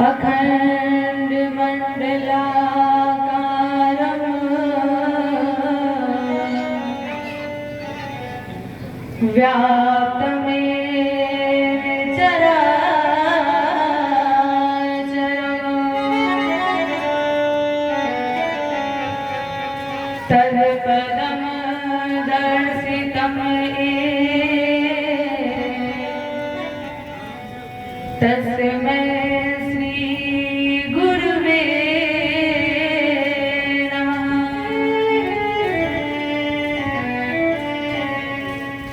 अखंड मंडलाकारं व्याप्तमेन चराचरम् तत्पदं दर्शितं तस्मै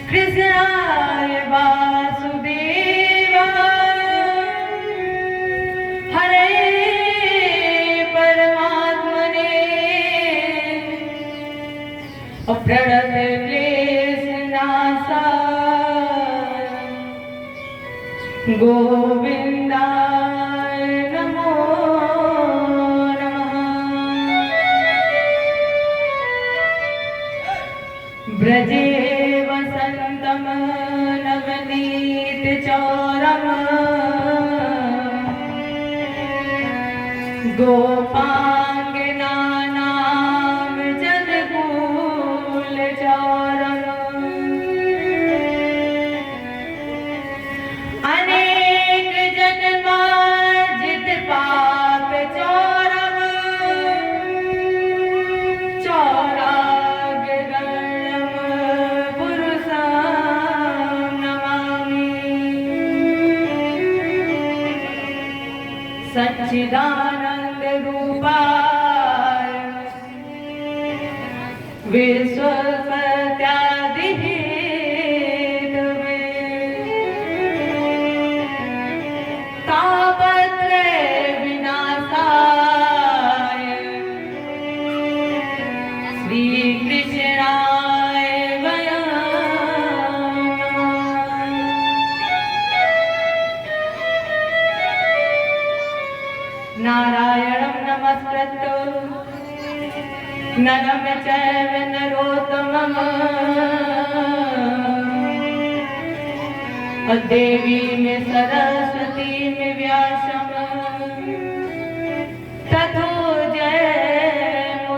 कृष्णाय वासुदेवाय हरे परमात्मने प्रणतक्लेशनाशाय गोविन्दाय नमो नमः। ब्रजे वसन्तं नवनीतचौरम् गोपाङ्गनानां जलकूलचौरम् अनेक जन्मार्जित पाप चौरम् सच्चिदानंद रूपाय विश्वपत्यादिहेतवे तापत्रय विनाशाय श्रीकृष्णाय वयं नारायणं नमस्कृत्य नरं चैव नरोत्तमं देवीं सरस्वतीं व्यासं ततो जयमुदीरये।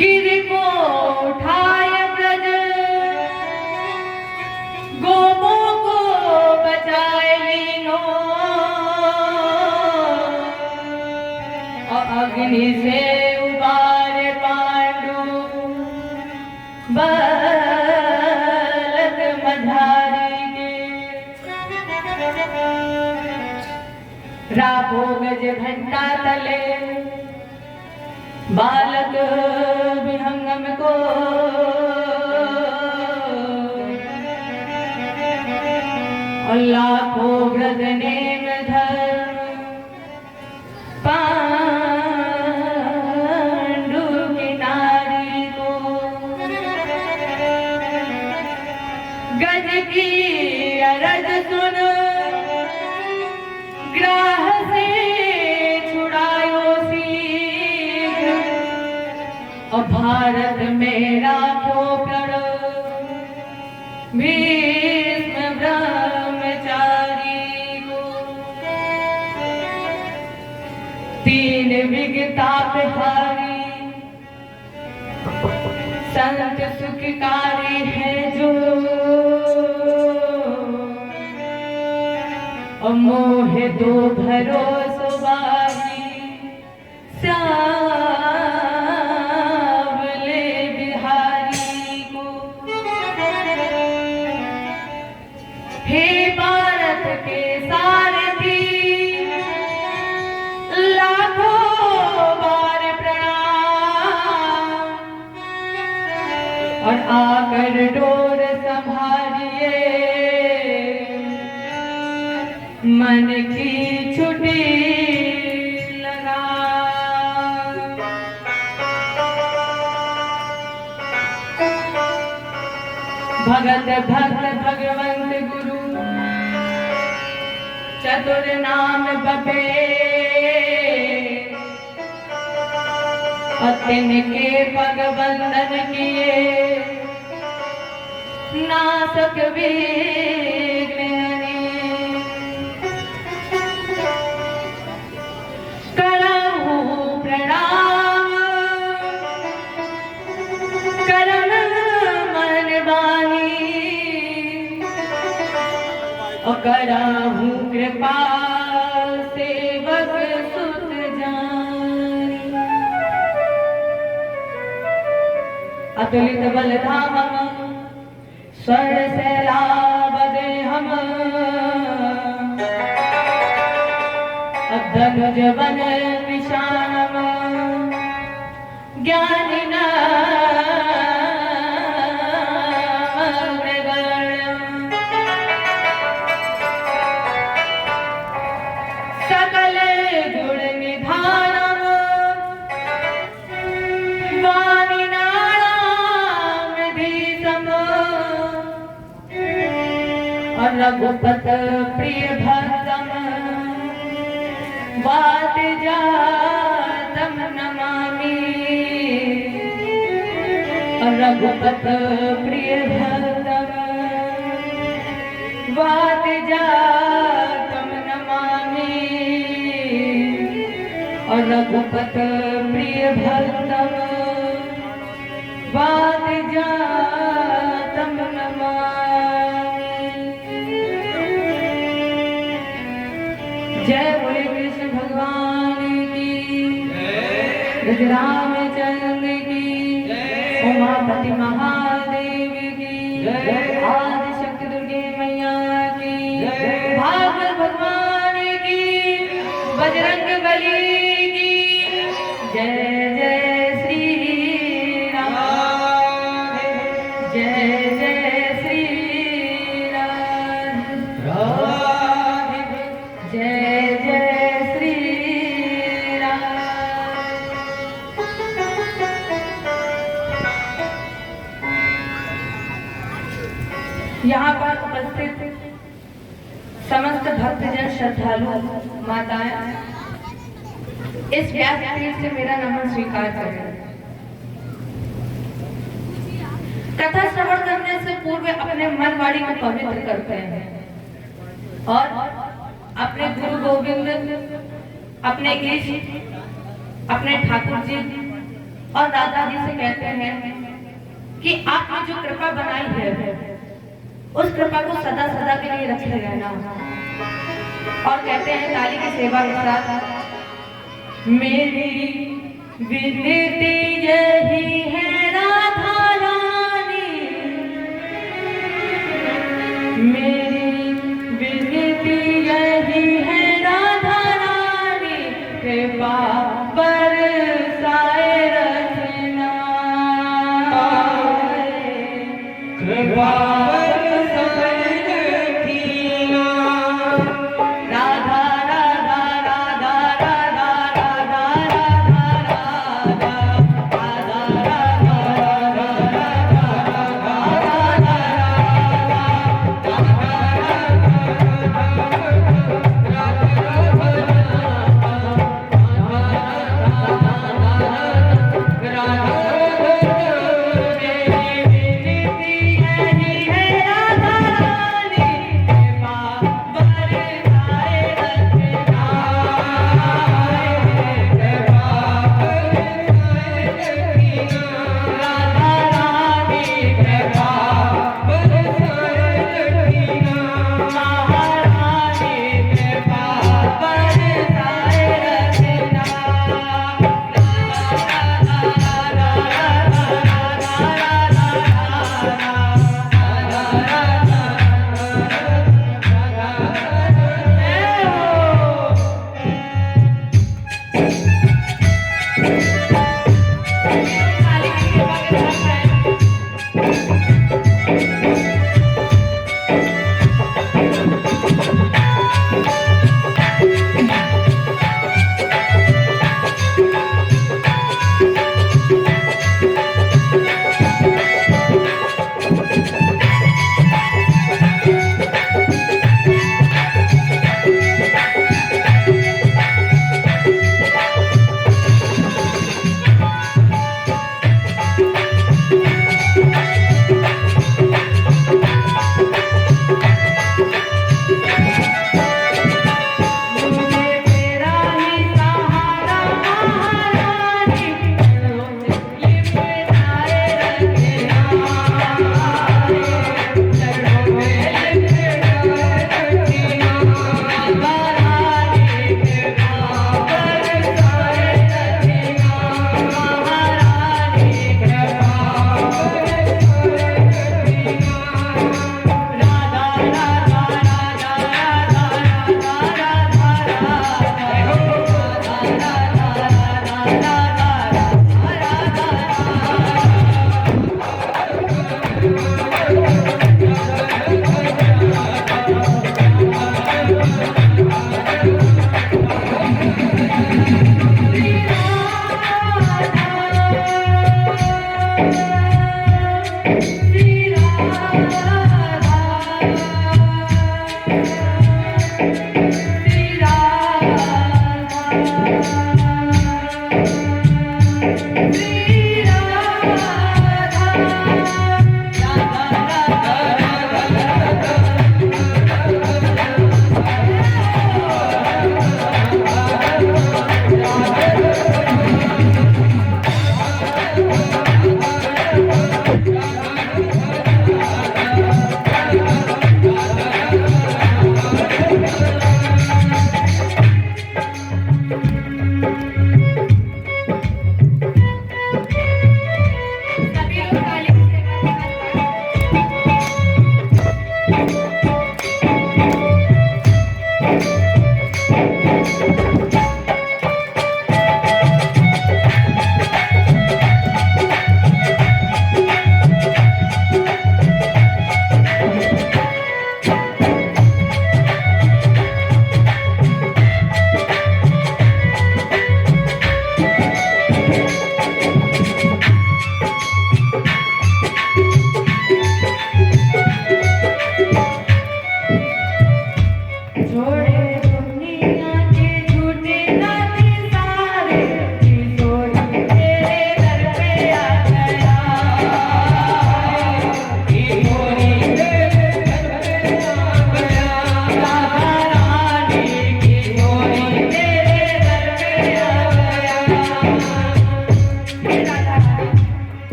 गिरिकोठाय व्रज गोपों को बचाए लीनो अग्नि से उबारे पांडु बालक मझारी के राखो गज घंटा तले बालक विहंगम को लाखों व्रत नेम धर्म पांडु की नारी को गज की अरज सुन ग्राह से छुड़ायो सीख और भारत में राखो प्रण भीष्म ब्रह्मचारी को तीन विगतापहारी संत सुखकारी है जो मोहे दो भरोसो बारी सावले बिहारी को हे भारत के सारथी लाखों बार प्रणाम और आकर डोर संभालिए मन की छुट्टी लगा। भगत भक्त भगवंत गुरु चतुर नाम बपे और तिनके पग बंधन किए नासक विघ्ने करहु प्रणाम करन मन बानी और करहु कृपा सेवक सुत जानी। अतुलित बल धामम स्वर्ण शैलाबदे हम धनुज बन विशानम ज्ञानिन सकल गुण निधानम वाणिनाराम धीसम और रघुपत प्रिय भक्तम वात जातम नमामि। और रघुपत प्रिय भक्तम वात जातम नमामि। और रघुपत प्रिय भक्तम वात जातम नमामि। जय बोले कृष्ण भगवान की, रामचंद्र की, उमापति महादेव की, आदि शक्ति दुर्गे मैया की, भागवत भगवान की, बजरंग बली की। जय जय श्री राम, जय जय श्री राम, जय जय श्री राम। यहाँ पर उपस्थित समस्त भक्तजन श्रद्धालु माताएं इस व्यासपीठ से मेरा नमन स्वीकार करें। कथा श्रवण करने से पूर्व अपने मन वाणी को पवित्र करते हैं और अपने गुरु गोविंद, अपने कृष्ण, अपने ठाकुर जी और दादा जी से कहते हैं कि आपने जो कृपा बनाई है उस कृपा को सदा सदा के लिए रखे रहना। और कहते हैं ताली की सेवा के साथ, मेरी विनती यही है राधा रानी, मेरी विनती यही है राधा रानी, कृपा बरसाए रखना, कृपा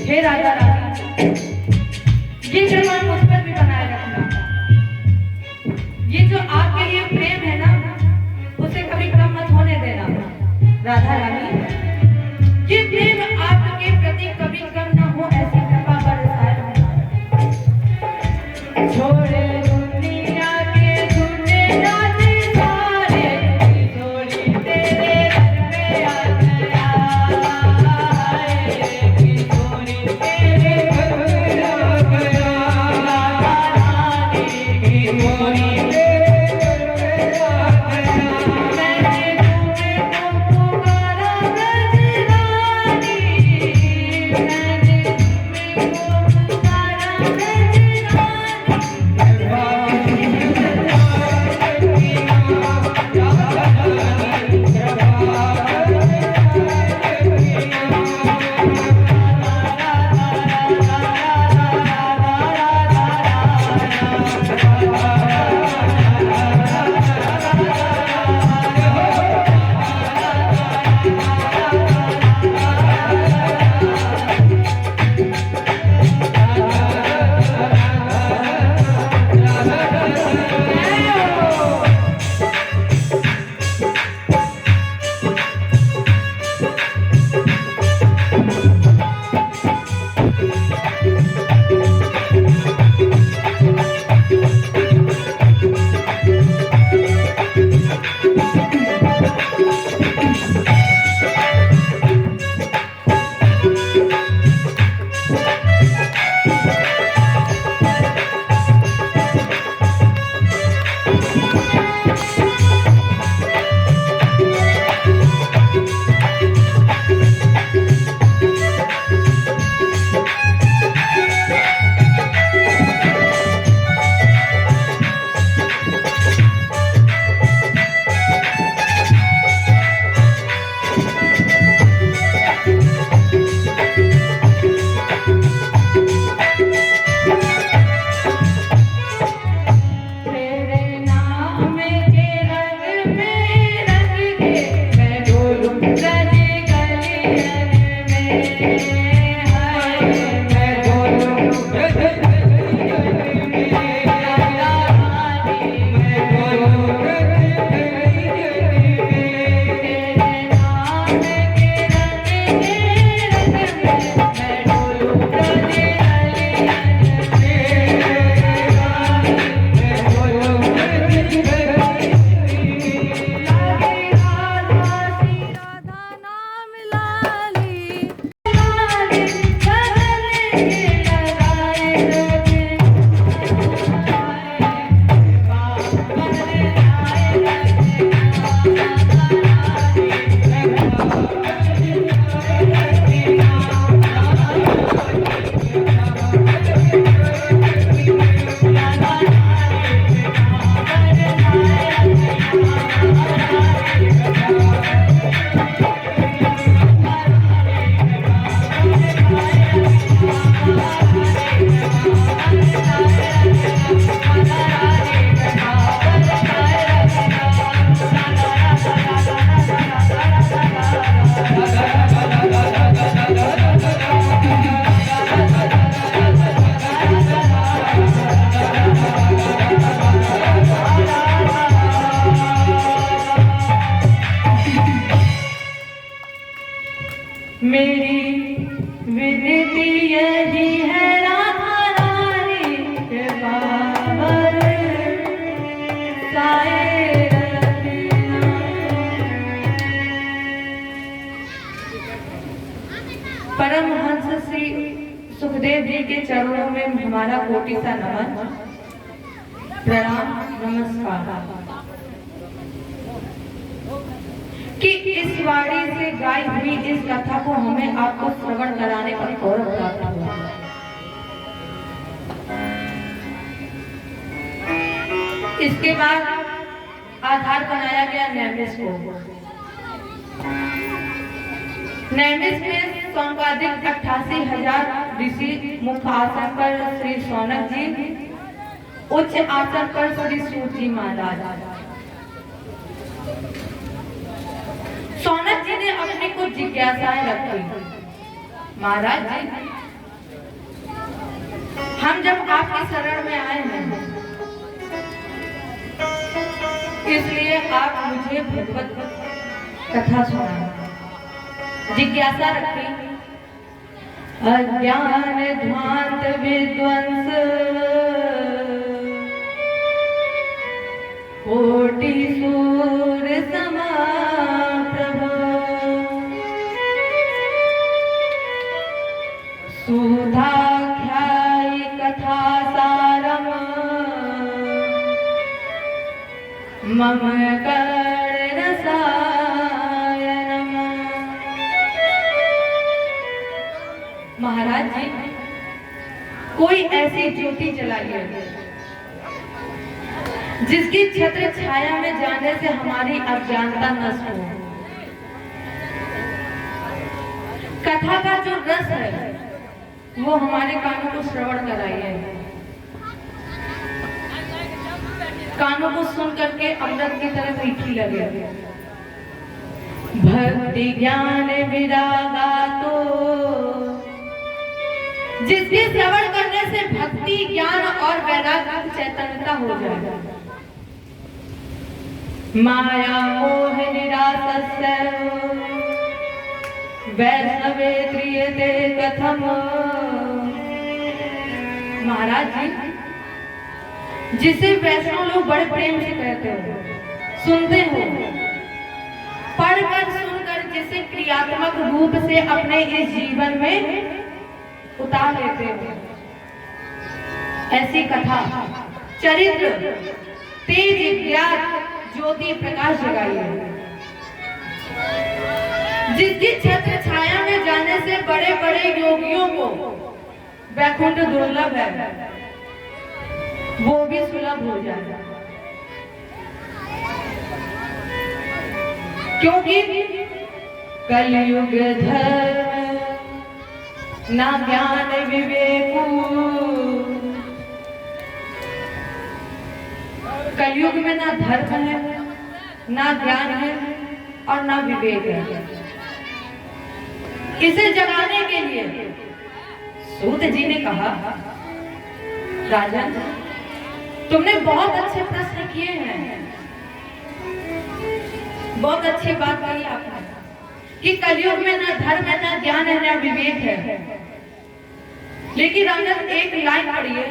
हे राजा रानी, ये जलवा मुझ पर भी बनाए रखना। ये जो आपके लिए प्रेम है ना, उसे कभी कम मत होने देना राधा रानी। ये प्रेम आपके प्रति कभी कम न हो, ऐसी कृपा बरसाए छोड़े दुनिया के झूठे नाते सारे, छोड़ी तेरे घर पे आ गया, छोड़ी तेरे घर पे आ गया। मेरी विनती यही है राधा रानी के बाबर साए रखना। परमहंस श्री सुखदेव जी के चरणों में हमारा कोटि सा नमन, प्रणाम, नमस्कार। कि इस वाणी से गाई हुई इस कथा को हमें आपको श्रवण कराने का गौरव प्राप्त हुआ। इसके बाद आधार बनाया गया नैमिष को। नैमिष में सौंकादिक 88,000 ऋषि मुख्य आसन पर श्री सौनक जी, उच्च आसन पर श्री सूत जी महाराज। सौनक जी ने अपने कुछ जिज्ञासाएं रखी। महाराज जी, हम जब आपके शरण में आए हैं, इसलिए आप मुझे भगवत कथा सुनाएं। जिज्ञासा रखी। अज्ञान ध्वांत विध्वंस कोटि सूर समा सुधाख्यायि कथा सारम मम कर्णरसायनम। महाराज जी, कोई ऐसी ज्योति जलाइए जिसकी छत्र छाया में जाने से हमारी अज्ञानता नष्ट हो। कथा का जो रस है वो हमारे कानों को श्रवण कराइए। कानों को सुन करके अमृत की तरह मीठी लगे। भक्ति ज्ञान विरागा तो, जिसके श्रवण करने से भक्ति ज्ञान और वैराग्य की चैतन्यता हो जाए। माया मोह निरासस्य वैष्णवे क्रियते कथम। महाराज जी, जिसे वैष्णव लोग बड़े प्रेम से कहते हो, सुनते हो, पढ़कर सुनकर जिसे क्रियात्मक रूप से अपने इस जीवन में उतार लेते हो, ऐसी कथा चरित्र तेज ज्ञात ज्योति प्रकाश जगाइए। जिसकी छत्र छाया में जाने से बड़े बड़े योगियों को वैकुंठ दुर्लभ है, वो भी सुलभ हो जाए। क्योंकि कलयुग धर्म ना ज्ञान विवेक। कलयुग में ना धर्म है, ना ज्ञान है और ना विवेक है। इसे जगाने के लिए सूत जी ने कहा, राजन, तुमने बहुत अच्छे प्रश्न किए हैं, बहुत अच्छी बात कही आपने कि कलयुग में ना धर्म है, ना ज्ञान है, ना विवेक है। लेकिन राजन, एक लाइन पढ़िए,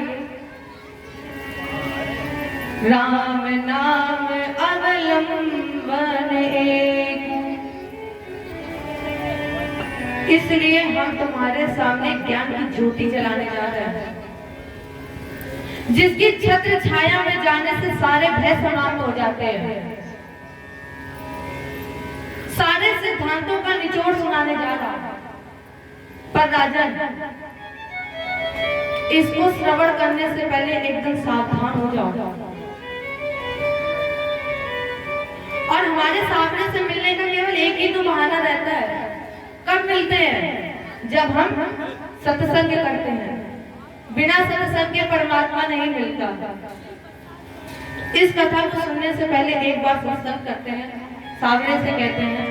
राम नाम अवलंबन एक। इसलिए हम तुम्हारे सामने ज्ञान की ज्योति जलाने जा रहे हैं, जिसकी छत्र छाया में जाने से सारे भय समाप्त हो जाते हैं। सारे सिद्धांतों का निचोड़ सुनाने जा रहा हूं। पर राजन, इसको श्रवण करने से पहले एकदम सावधान हो जाओ। और हमारे सामने से मिलने का केवल एक ही तो बहाना रहता है। कब मिलते हैं? जब हम सत्संग करते हैं। बिना सत्संग के परमात्मा नहीं मिलता। इस कथा को सुनने से पहले एक बार सत्संग करते हैं। सावरे से कहते हैं,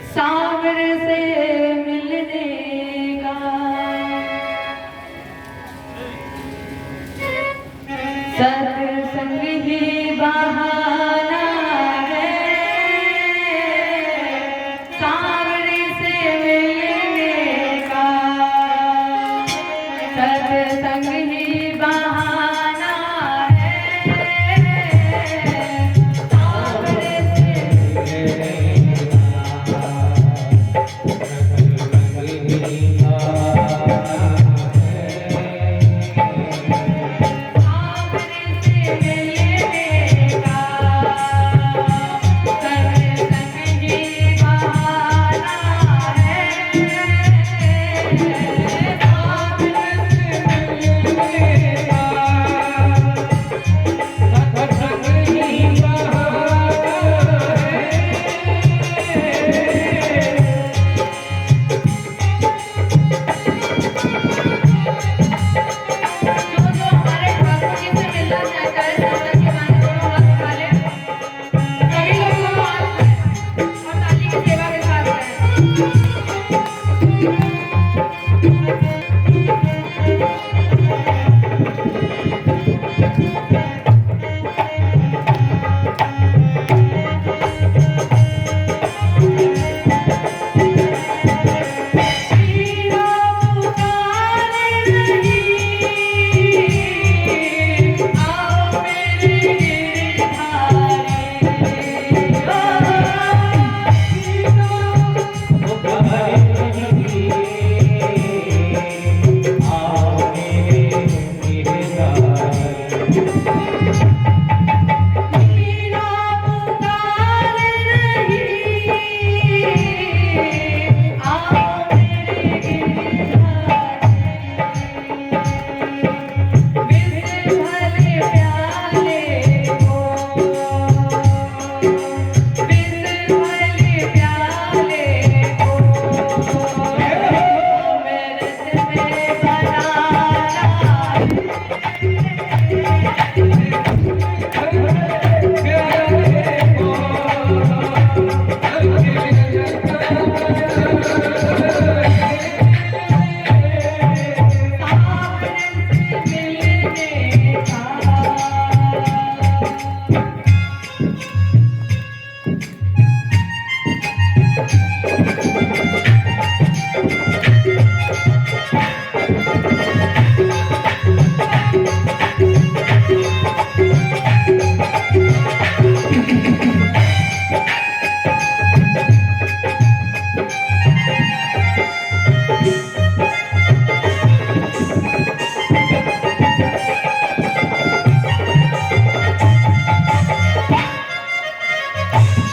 सावरे से मिलने का सत्संग ही बहाना है। सावरे से Oh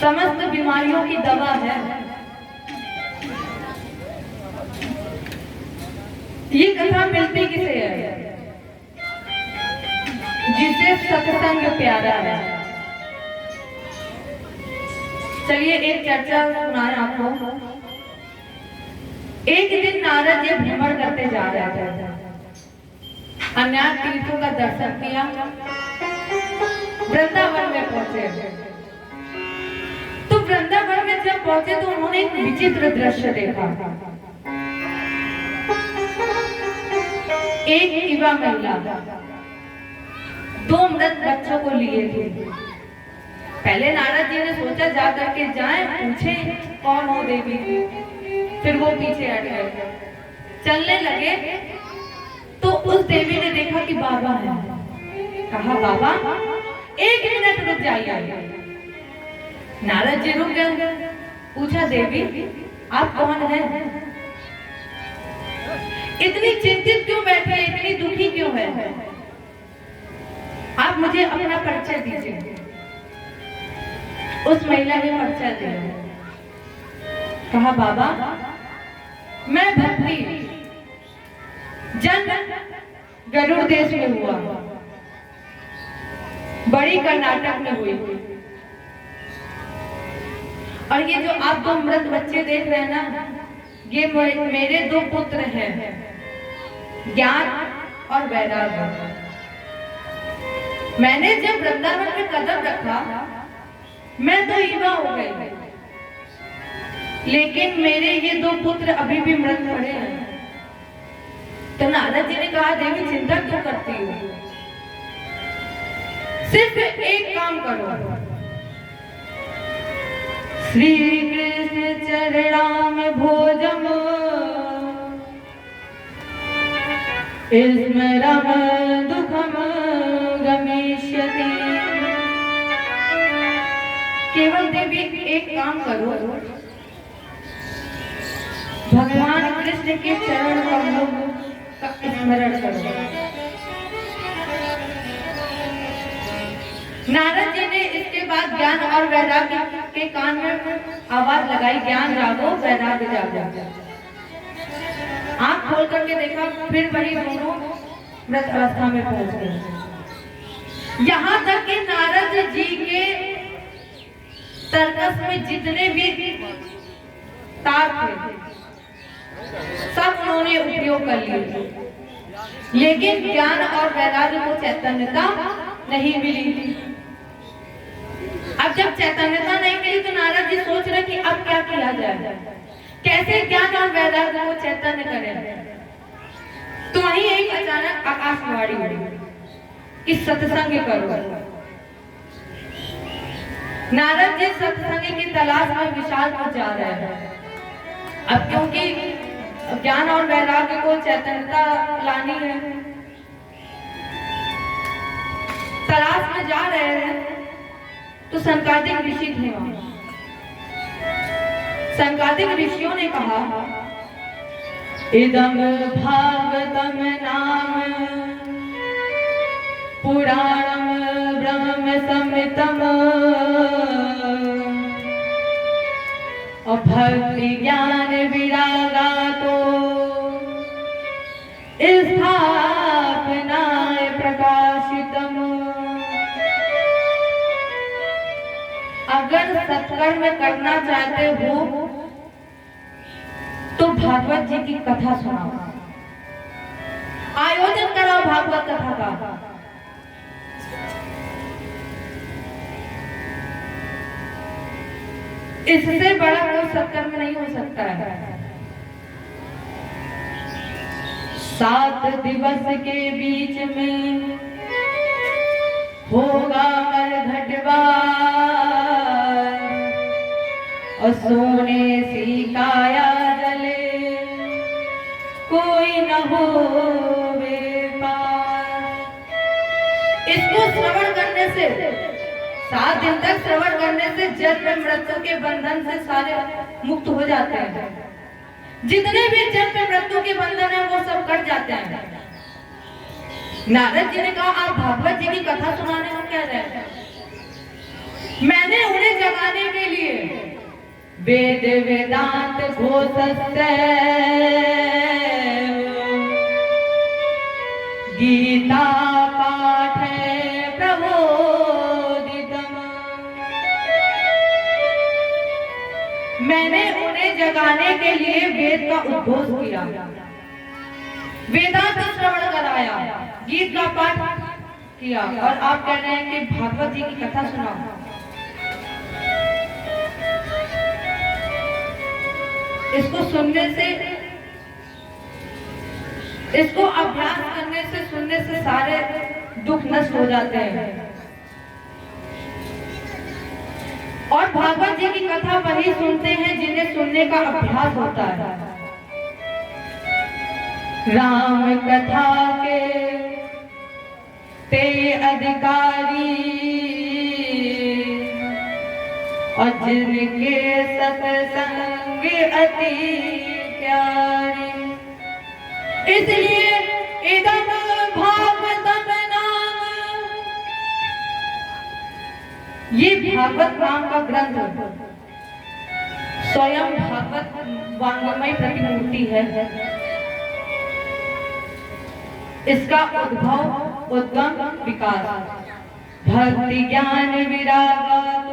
समस्त बीमारियों की दवा है। ये कथा मिलती किसे है? जिसे सत्संग प्यारा है। चलिए एक चर्चा सुनाए आपको। एक दिन नारद जी भ्रमण करते जा रहे थे, अज्ञात तीर्थों का दर्शन किया, वृंदावन में पहुंचे। तो वृंदावन में जब पहुंचे तो उन्होंने एक विचित्र दृश्य देखा। एक युवा महिला 2 मृत बच्चों को लिए थे। पहले नारद जी ने सोचा जा करके जाएं, पूछें कौन हो देवी। फिर वो पीछे हट गए। चलने लगे तो उस देवी ने देखा कि बाबा है। कहा बाबा 1 मिनट रुक जाइए। नारद जी रुक गए। पूछा देवी आप कौन हैं? इतनी चिंतित क्यों बैठे, इतनी दुखी क्यों है? आप मुझे अपना परिचय दीजिए। उस महिला ने परिचय दिया। कहा बाबा मैं भक्ति, जन्म गरुड़ देश में हुआ, बड़ी कर्नाटक में हुई। और ये जो आप 2 मृत बच्चे देख रहे हैं ना, ये मेरे 2 पुत्र हैं, ज्ञान और वैराग्य। मैंने जब वृंदावन में कदम रखा मैं तो युवा हो गई, लेकिन मेरे ये 2 पुत्र अभी भी मृत पड़े हैं। तो नारद जी ने कहा देवी चिंता क्यों करती हो? सिर्फ एक काम करो, श्री कृष्ण चरणाम भोजम स्मरम दुखम गमिष्यति। केवल देवी एक काम करो, भगवान कृष्ण के चरण कमलों का स्मरण करो। नारद जी ने इसके बाद ज्ञान और वैराग्य के कान में आवाज लगाई, ज्ञान जागो वैराग्य जागो। आंख खोल करके देखा, फिर वही दोनों मृत अवस्था में पहुंच गए। यहाँ तक कि नारद जी के सर्कस में जितने भी तार थे सब उन्होंने उपयोग कर लिए, लेकिन ज्ञान और वैराग्य को चैतन्यता नहीं मिली। अब जब चैतन्यता नहीं मिली तो नारद जी सोच रहे कि अब क्या किया जाए, कैसे ज्ञान और वैराग्य को चैतन्य करें। तो वहीं एक अचानक आकाशवाणी हुई कि सत्संग करो। नारद जी सत्संग की तलाश में विशाल को जा रहे हैं। अब क्योंकि ज्ञान और वैराग्य को चैतन्यता लानी है, तलाश में जा रहे हैं तो संकादिक ऋषि थे वहां। संकादिक ऋषियों ने कहा इदं भागवतम नाम पुराणम ब्रह्म समृतम भक्ति ज्ञान विरागातो स्थापनाय प्रकाशितम। अगर सत्कर्म करना चाहते हो तो भागवत जी की कथा सुनाओ, आयोजन कराओ भागवत कथा का। इससे बड़ा कोई सत्कर्म नहीं हो सकता है। 7 दिवस के बीच में होगा मरघटवा और सोने सी काया जले कोई न हो पार। इसको श्रवण करने से 7 दिन तक श्रवण करने से जन्म मृत्यु के बंधन से सारे मुक्त हो जाते हैं। जितने भी जन्म मृत्यु के बंधन है वो सब कट जाते हैं। नारद जी ने कहा आप भागवत जी की कथा सुनाने को कह रहे हैं। मैंने उन्हें जगाने के लिए वेद वेदांत घोषस्य गीता पाठ प्रबोधितम्। मैंने उन्हें जगाने के लिए वेद का उद्घोष किया, वेदांत श्रवण कराया, गीत का पाठ किया, और आप कह रहे हैं कि भागवत जी की कथा सुनाओ। इसको सुनने से, इसको अभ्यास करने से, सुनने से सारे दुख नष्ट हो जाते हैं। और भागवत जी की कथा वही सुनते हैं जिन्हें सुनने का अभ्यास होता है। राम कथा के ते अधिकारी और जिनके सत्संग अति प्यारे, इसलिए इदम भागवतम नाम, ये भागवत नाम का ग्रंथ स्वयं भागवत वांग्मय प्रतिमूर्ति है। इसका उद्भव, उद्गम, विकास भक्ति ज्ञान विराग,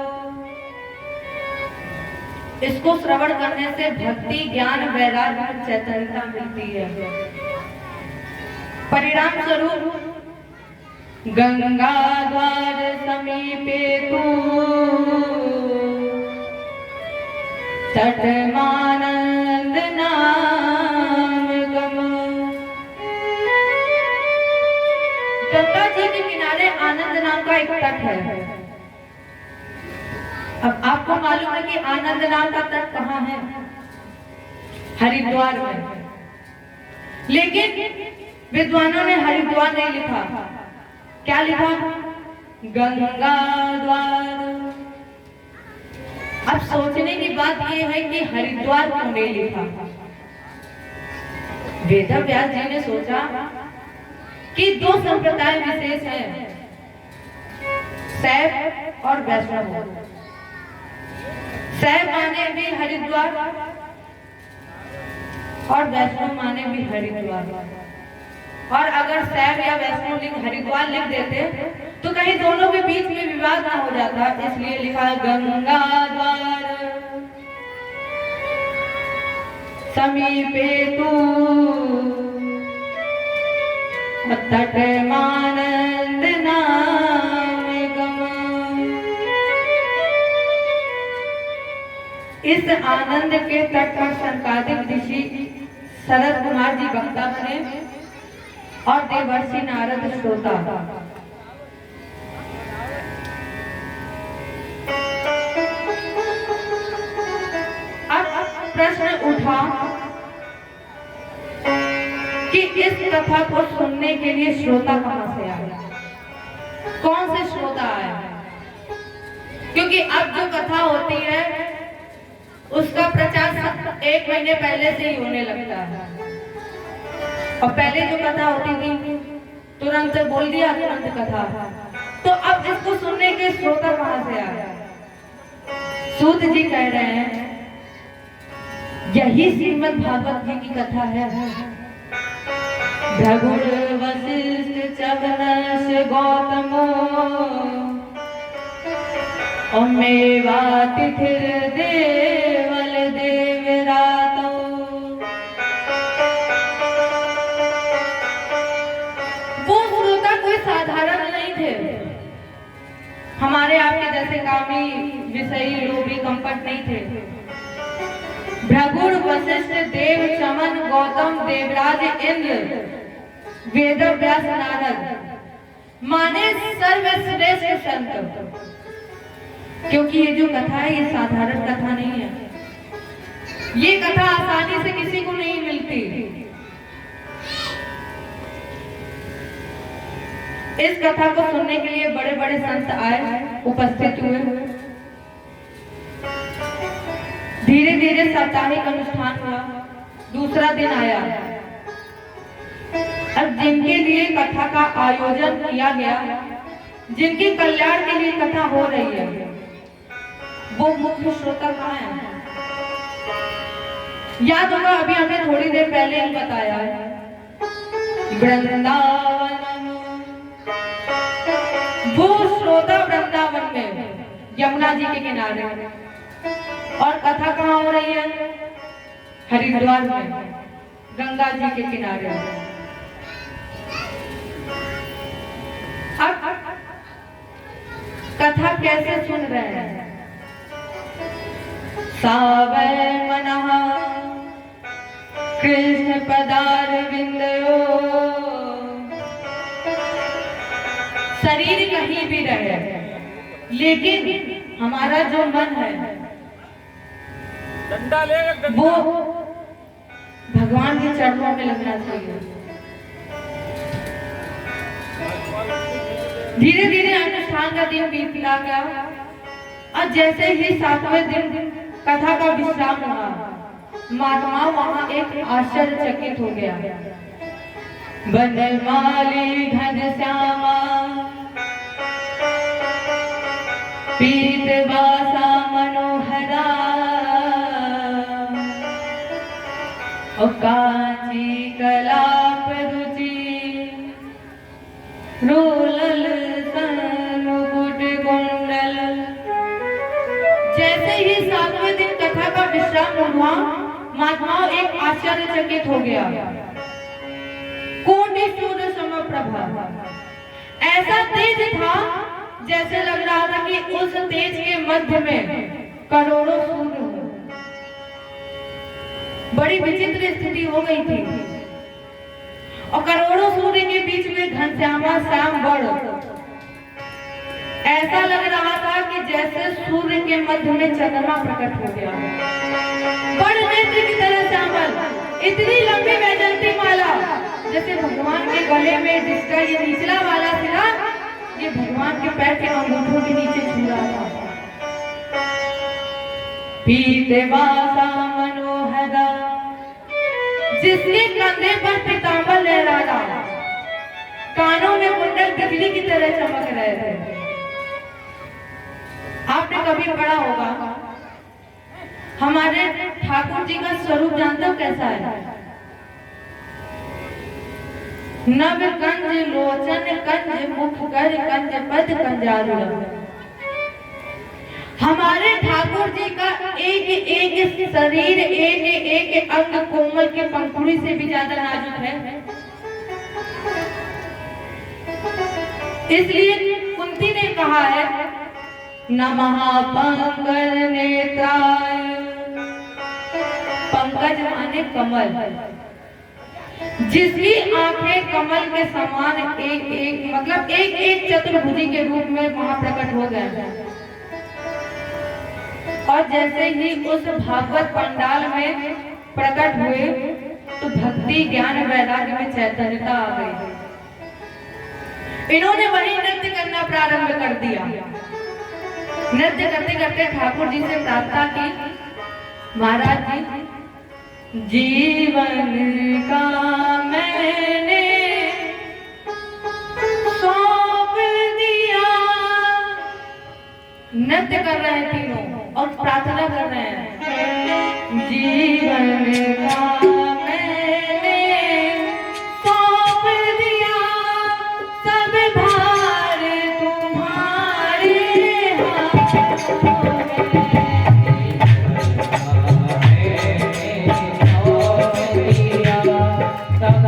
इसको श्रवण करने से भक्ति ज्ञान वैराग्य चैतन्यता मिलती है। परिणाम स्वरूप गंगा द्वार समीपे तू तटमानंद नाम गम। गंगा जी के किनारे आनंद नाम का एक तट है। अब आपको मालूम है कि आनंद नाम का तट कहाँ है? हरिद्वार में। लेकिन विद्वानों ने हरिद्वार नहीं लिखा, क्या लिखा? गंगा द्वार। अब सोचने की बात यह है कि हरिद्वार क्यों नहीं लिखा? वेद व्यास जी ने सोचा कि दो संप्रदाय विशेष हैं, शैव और वैष्णव। शैव माने भी हरिद्वार और वैष्णव माने भी हरिद्वार। और अगर शैव या वैष्णव लिख हरिद्वार लिख देते तो कहीं दोनों के बीच में विवाद ना हो जाता, इसलिए लिखा गंगा द्वार समीपे तू तटमानंद नाम गम। इस आनंद के तट पर संकादिक ऋषि शरद कुमार जी वक्ता बने और देवर्षि नारद श्रोता। अब प्रश्न उठा कि इस कथा को सुनने के लिए श्रोता कहां से आया, कौन से श्रोता आया? क्योंकि अब जो कथा होती है उसका प्रचार 1 महीने पहले से ही होने लगता है, और पहले जो कथा होती थी तुरंत बोल दिया, तुरंत कथा। तो अब इसको सुनने के श्रोता कहां से आया? सूत जी कह रहे हैं यही श्रीमद् भागवत जी की कथा है। भृगुर वशिष्ठ चवनश गौतमो मेवातिथिर देवल देवरातो। वो श्रोता कोई साधारण नहीं थे, हमारे आपके जैसे कामी विषयी लोभी कंपट नहीं थे। भृगुर वशिष्ठ देव चमन गौतम देवराज इंद्र वेद व्यास नारद माने सर्वश्रेष्ठ संत। क्योंकि ये जो कथा है ये साधारण कथा नहीं है, ये कथा आसानी से किसी को नहीं मिलती। इस कथा को सुनने के लिए बड़े बड़े संत आए, उपस्थित हुए। धीरे धीरे साप्ताहिक अनुष्ठान हुआ, दूसरा दिन आया। अब जिनके लिए कथा का आयोजन किया गया, जिनके कल्याण के लिए कथा हो रही है, वो मुख्य श्रोता कहाँ है? याद होगा अभी हमने थोड़ी देर पहले ही बताया है, वृंदावन, वो श्रोता वृंदावन में यमुना जी के किनारे, और कथा कहाँ हो रही है? हरिद्वार में गंगा जी के किनारे। अब कथा कैसे सुन रहे हैं? सावै मनः कृष्ण पदारविंदयो, शरीर कहीं भी रहे लेकिन हमारा जो मन है वो भगवान के चरणों में लगना चाहिए। धीरे धीरे अनुष्ठान का दिन बीतता गया और जैसे ही 7वें दिन कथा का विश्राम हुआ, महात्मा वहां एक आश्चर्यचकित हो गया। बनमाली घनश्यामा पीतवासा मनोहरा, और कांची कलाप रुचि रोलल मुकुट कुंडल। जैसे ही 7वें दिन कथा का विश्राम हुआ, महात्मा एक आश्चर्यचकित हो गया। कोटि सूर्य समप्रभा, ऐसा तेज था जैसे लग रहा था कि उस तेज के मध्य में करोड़ों सूर्य हो। बड़ी विचित्र स्थिति हो गई थी, और करोड़ों सूर्य के बीच में घनश्यामा श्याम बड़, ऐसा लग रहा था कि जैसे सूर्य के मध्य में चंद्रमा प्रकट हो गया। बड़ नेत्र की तरह श्यामल, इतनी लंबी वैजयंती माला, जैसे भगवान के गले में जिसका ये निचला वाला सिरा ये भगवान के पैर के अंगूठों के नीचे छू रहा था। पीतवासा मनोहरा, जिसके कंधे पर पीतांबर लहरा रहा, कानों में कुंडल बिजली की तरह चमक रहे थे। आपने कभी पढ़ा होगा, हमारे ठाकुर जी का स्वरूप जानते हो कैसा है? नव कंज लोचन कंज मुख कर कंज पद कंजारुण। हमारे ठाकुर जी का एक एक शरीर, एक एक अंग कोमल के पंखुड़ी से भी ज्यादा नाजुक है। इसलिए कुंती ने कहा है, नमः पंकज नेत्राय, पंकज माने कमल, जिसकी आंखें कमल के समान एक एक मतलब एक एक चतुर्भुजी के रूप में वहां प्रकट हो गए। और जैसे ही उस भागवत पंडाल में प्रकट हुए तो भक्ति ज्ञान वैराग्य में चैतन्यता आ गई। इन्होंने वही नृत्य करना प्रारंभ कर दिया। नृत्य करते करते ठाकुर जी से प्रार्थना की, महाराज जी, जीवन का मैंने सौंप दिया। नृत्य कर रहे हैं तीनों और प्रार्थना कर रहे हैं, जीवन का मैंने सौंप दिया, सब भार तुम्हारे हाथों में। सब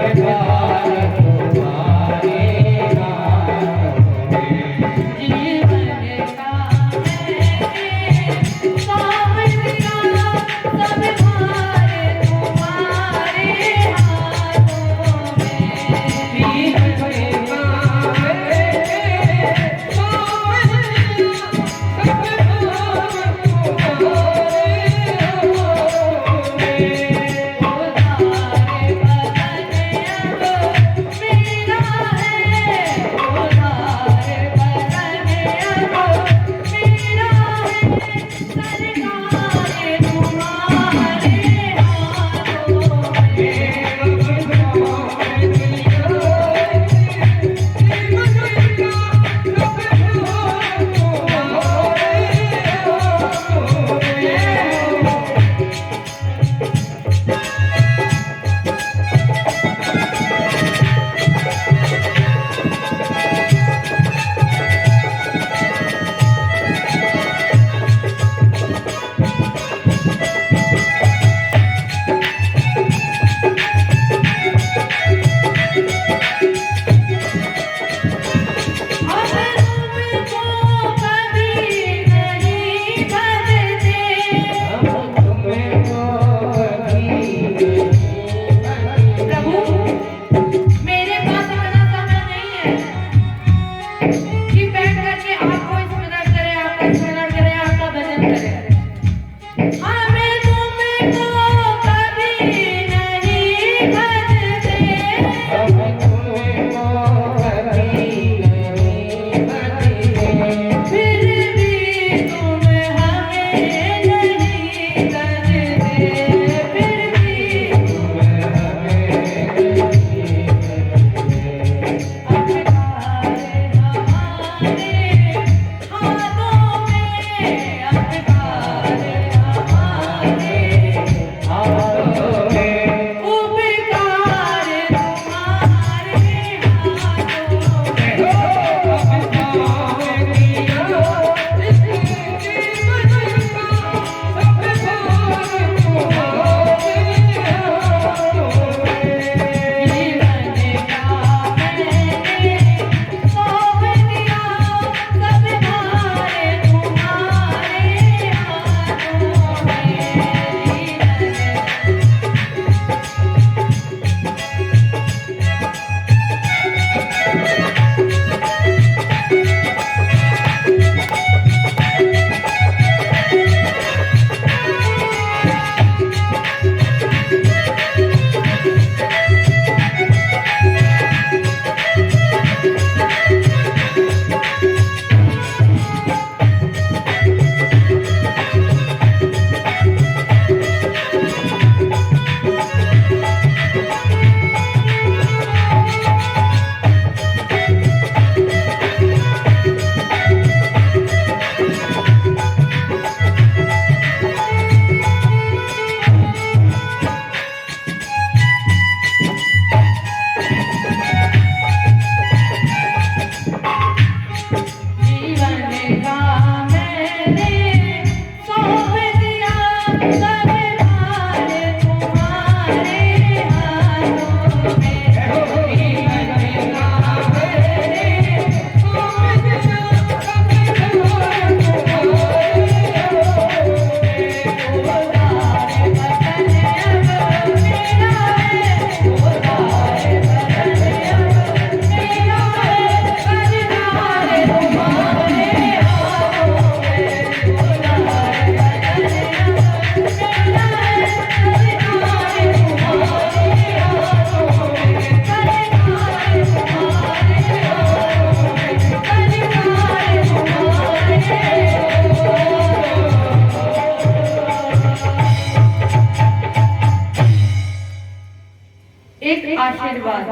एक आशीर्वाद,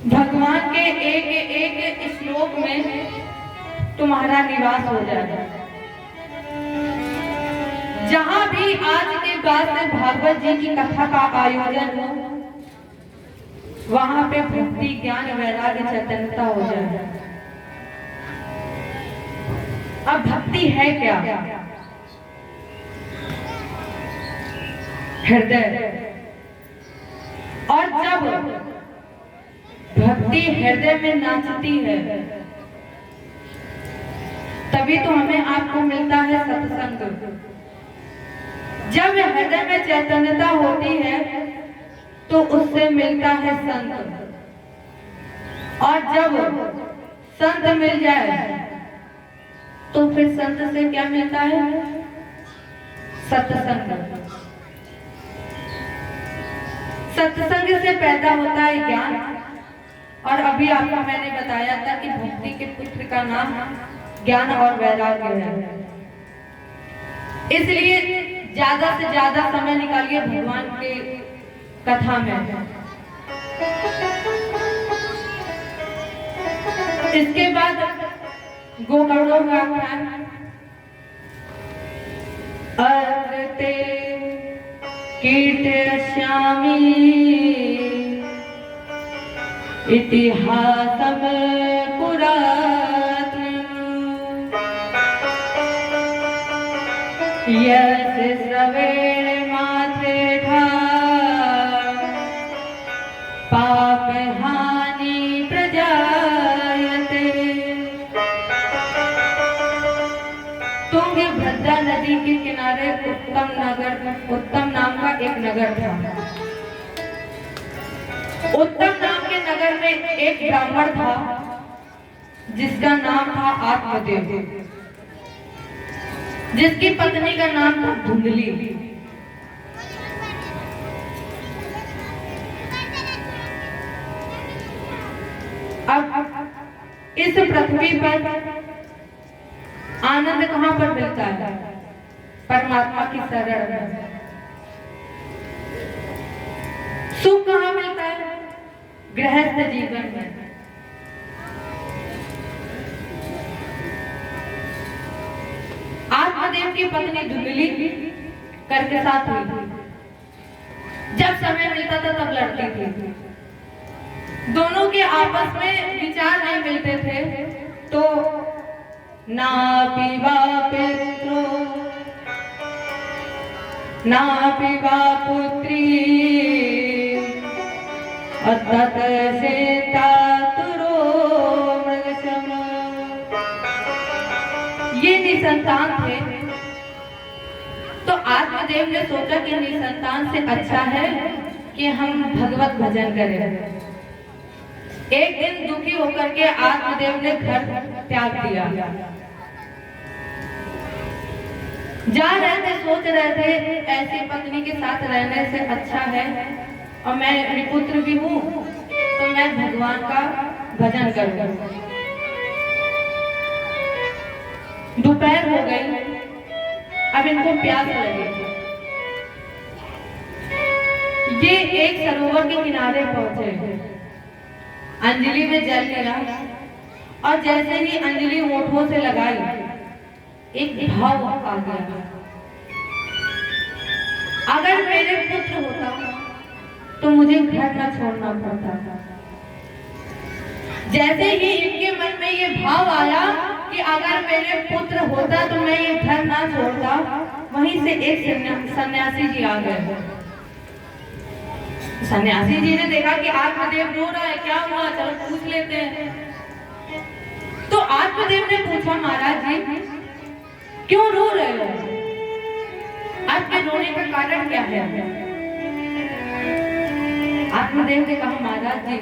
भगवान के एक एक श्लोक में तुम्हारा निवास हो जाए। जहां भी आज के बाद से भागवत जी की कथा का आयोजन हो, वहां पे भक्ति, ज्ञान, वैराग्य, चैतन्यता हो जाए। अब भक्ति है क्या? हृदय। और जब भक्ति हृदय में नाचती है, तभी तो हमें आपको मिलता है सत्संग। जब हृदय में चैतन्यता होती है तो उससे मिलता है संत, और जब संत मिल जाए तो फिर संत से क्या मिलता है? सत्संग। सत्संग से पैदा होता है ज्ञान। और अभी आपको मैंने बताया था कि भक्ति के पुत्र का नाम ज्ञान और वैराग्य है। इसलिए ज्यादा से ज्यादा समय निकालिए भगवान के कथा में। इसके बाद गोकर्णों का अर्ते कीर्तयिष्यामि इतिहासं पुरातनं यस्य श्रवेण मात्रेधा पापहानि प्रजायते। तुंगभद्रा नदी के किनारे उत्तम नाम का एक नगर था। उत्तम नाम के नगर में एक ब्राह्मण था जिसका नाम था आत्मदेव, जिसकी पत्नी का नाम था धुंधली। अब इस पृथ्वी पर आनंद कहां पर मिलता है? परमात्मा की शरण में। सुख कहां मिलता है? गृहस्थ जीवन में। आत्मदेव की पत्नी धुंधली करके साथ हुई। जब समय मिलता था तब लड़ती थी। दोनों के आपस में विचार नहीं मिलते थे, तो ना पिवा पित्रो ना पिवा पुत्री अतत सेतातुरो मृगसम। ये निसंतान थे, तो आत्मदेव ने सोचा कि निसंतान से अच्छा है कि हम भगवत भजन करें। एक दिन दुखी होकर के आत्मदेव ने घर त्याग दिया। जा रहे थे, सोच रहे थे ऐसी पत्नी के साथ रहने से अच्छा है, और मैं निपुत्र भी हूँ तो मैं भगवान का भजन करूंगा। दोपहर हो गई, अब इनको प्यास लगी। ये एक सरोवर के किनारे पहुंचे। अंजलि में जल लिया, और जैसे ही अंजलि होठों से लगाई, एक भाव आ गया, अगर मेरे पुत्र होता तो मुझे घर न छोड़ना पड़ता। जैसे ही इनके मन में ये भाव आया कि अगर मेरे पुत्र होता तो मैं ये घर ना छोड़ता, वहीं से एक सन्यासी जी आ गए। सन्यासी जी ने देखा कि आत्मदेव रो रहा है, क्या हुआ, चलो पूछ लेते हैं। तो आत्मदेव ने पूछा, महाराज जी क्यों रो रहे हो? आपके रोने का कारण क्या है? आत्मदेव ने कहा, महाराज जी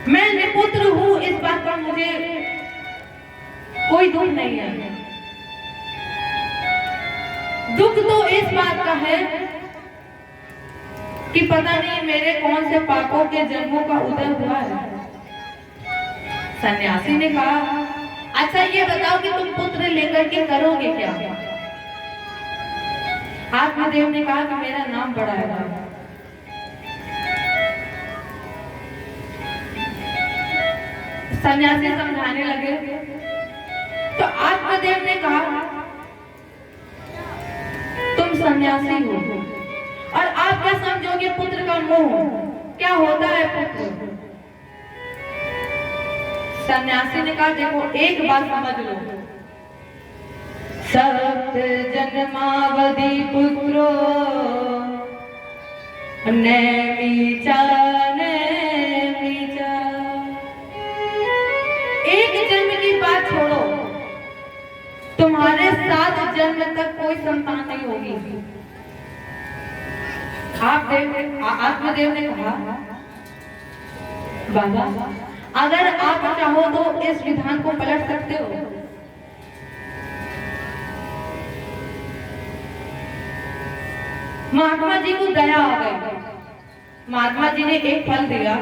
मैं निपुत्र हूँ, इस बात का मुझे कोई दुख नहीं है। दुख तो इस बात का है कि पता नहीं मेरे कौन से पापों के जन्मों का उदय हुआ है। सन्यासी ने कहा, अच्छा ये बताओ कि तुम पुत्र लेकर के करोगे क्या? आत्मदेव ने कहा कि मेरा नाम बड़ा है। सन्यासी समझाने लगे तो आत्मदेव ने कहा तुम सन्यासी हो और आप क्या समझोगे पुत्र का मोह क्या होता है पुत्र। सन्यासी ने कहा देखो एक बात समझ लो, सप्त जन्मावधि पुत्रो नैमिचा नैमिचा। एक जन्म की बात छोड़ो, तुम्हारे 7 जन्म तक कोई संतान नहीं होगी। आत्मदेव ने कहा बाबा अगर आप चाहो तो इस विधान को पलट सकते हो। महात्मा जी को दया आ गई। महात्मा जी ने एक फल दिया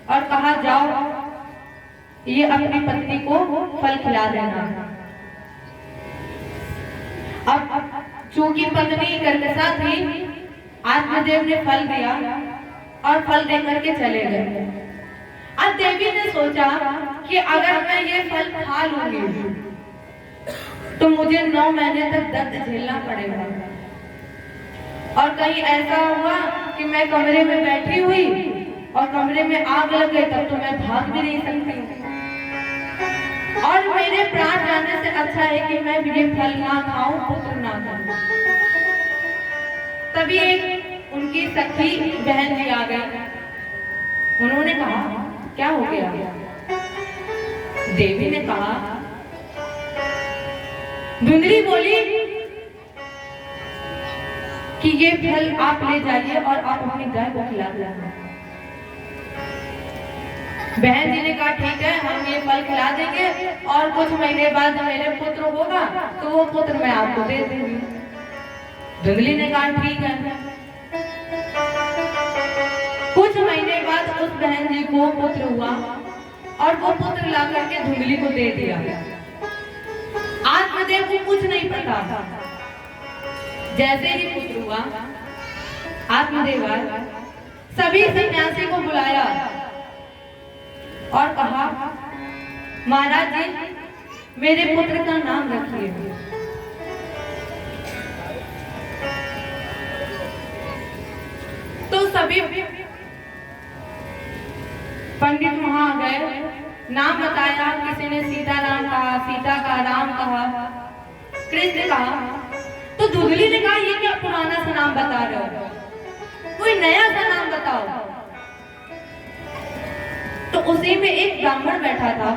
और कहा जाओ ये अपनी पत्नी को फल खिला देना। अब चूंकि पत्नी कर्कशा थी, आत्मदेव ने फल दिया और फल देकर के चले गए। अब देवी ने सोचा कि अगर मैं ये फल खा लूंगी तो मुझे 9 महीने तक दर्द झेलना पड़ेगा। और कहीं ऐसा हुआ कि मैं कमरे में बैठी हुई और कमरे में आग लग गई, तब तो मैं भाग भी नहीं सकती। और मेरे प्राण जाने से अच्छा है कि मैं ये फल ना खाऊं, पुत्र ना खाऊं। तभी एक उनकी सखी बहन जी आ गई। उन्होंने कहा क्या हो गया। देवी ने कहा, धुंधली बोली कि ये फल आप ले जाइए और आप अपनी गाय को खिला देना। बहन जी ने कहा ठीक है हम ये फल खिला देंगे और कुछ महीने बाद मेरे पुत्र होगा तो वो पुत्र मैं आपको दे दूंगी। धुंधली ने कहा ठीक है। कुछ महीने बाद उस बहन जी को पुत्र हुआ और वो पुत्र ला करके धुंधली को दे दिया। आत्मदेव को कुछ नहीं पता। जैसे ही पुत्र हुआ, आत्मदेव सभी सन्यासी को बुलाया और कहा महाराज जी मेरे पुत्र का नाम रखिए। तो सभी पंडित वहां गए, नाम बताया। किसी ने सीताराम कहा, सीता का राम कहा, कृष्ण कहा। तो धुंधली ने कहा ये क्या पुराना सा नाम बता रहे हो, कोई नया सा नाम बताओ। तो उसी में एक ब्राह्मण बैठा था।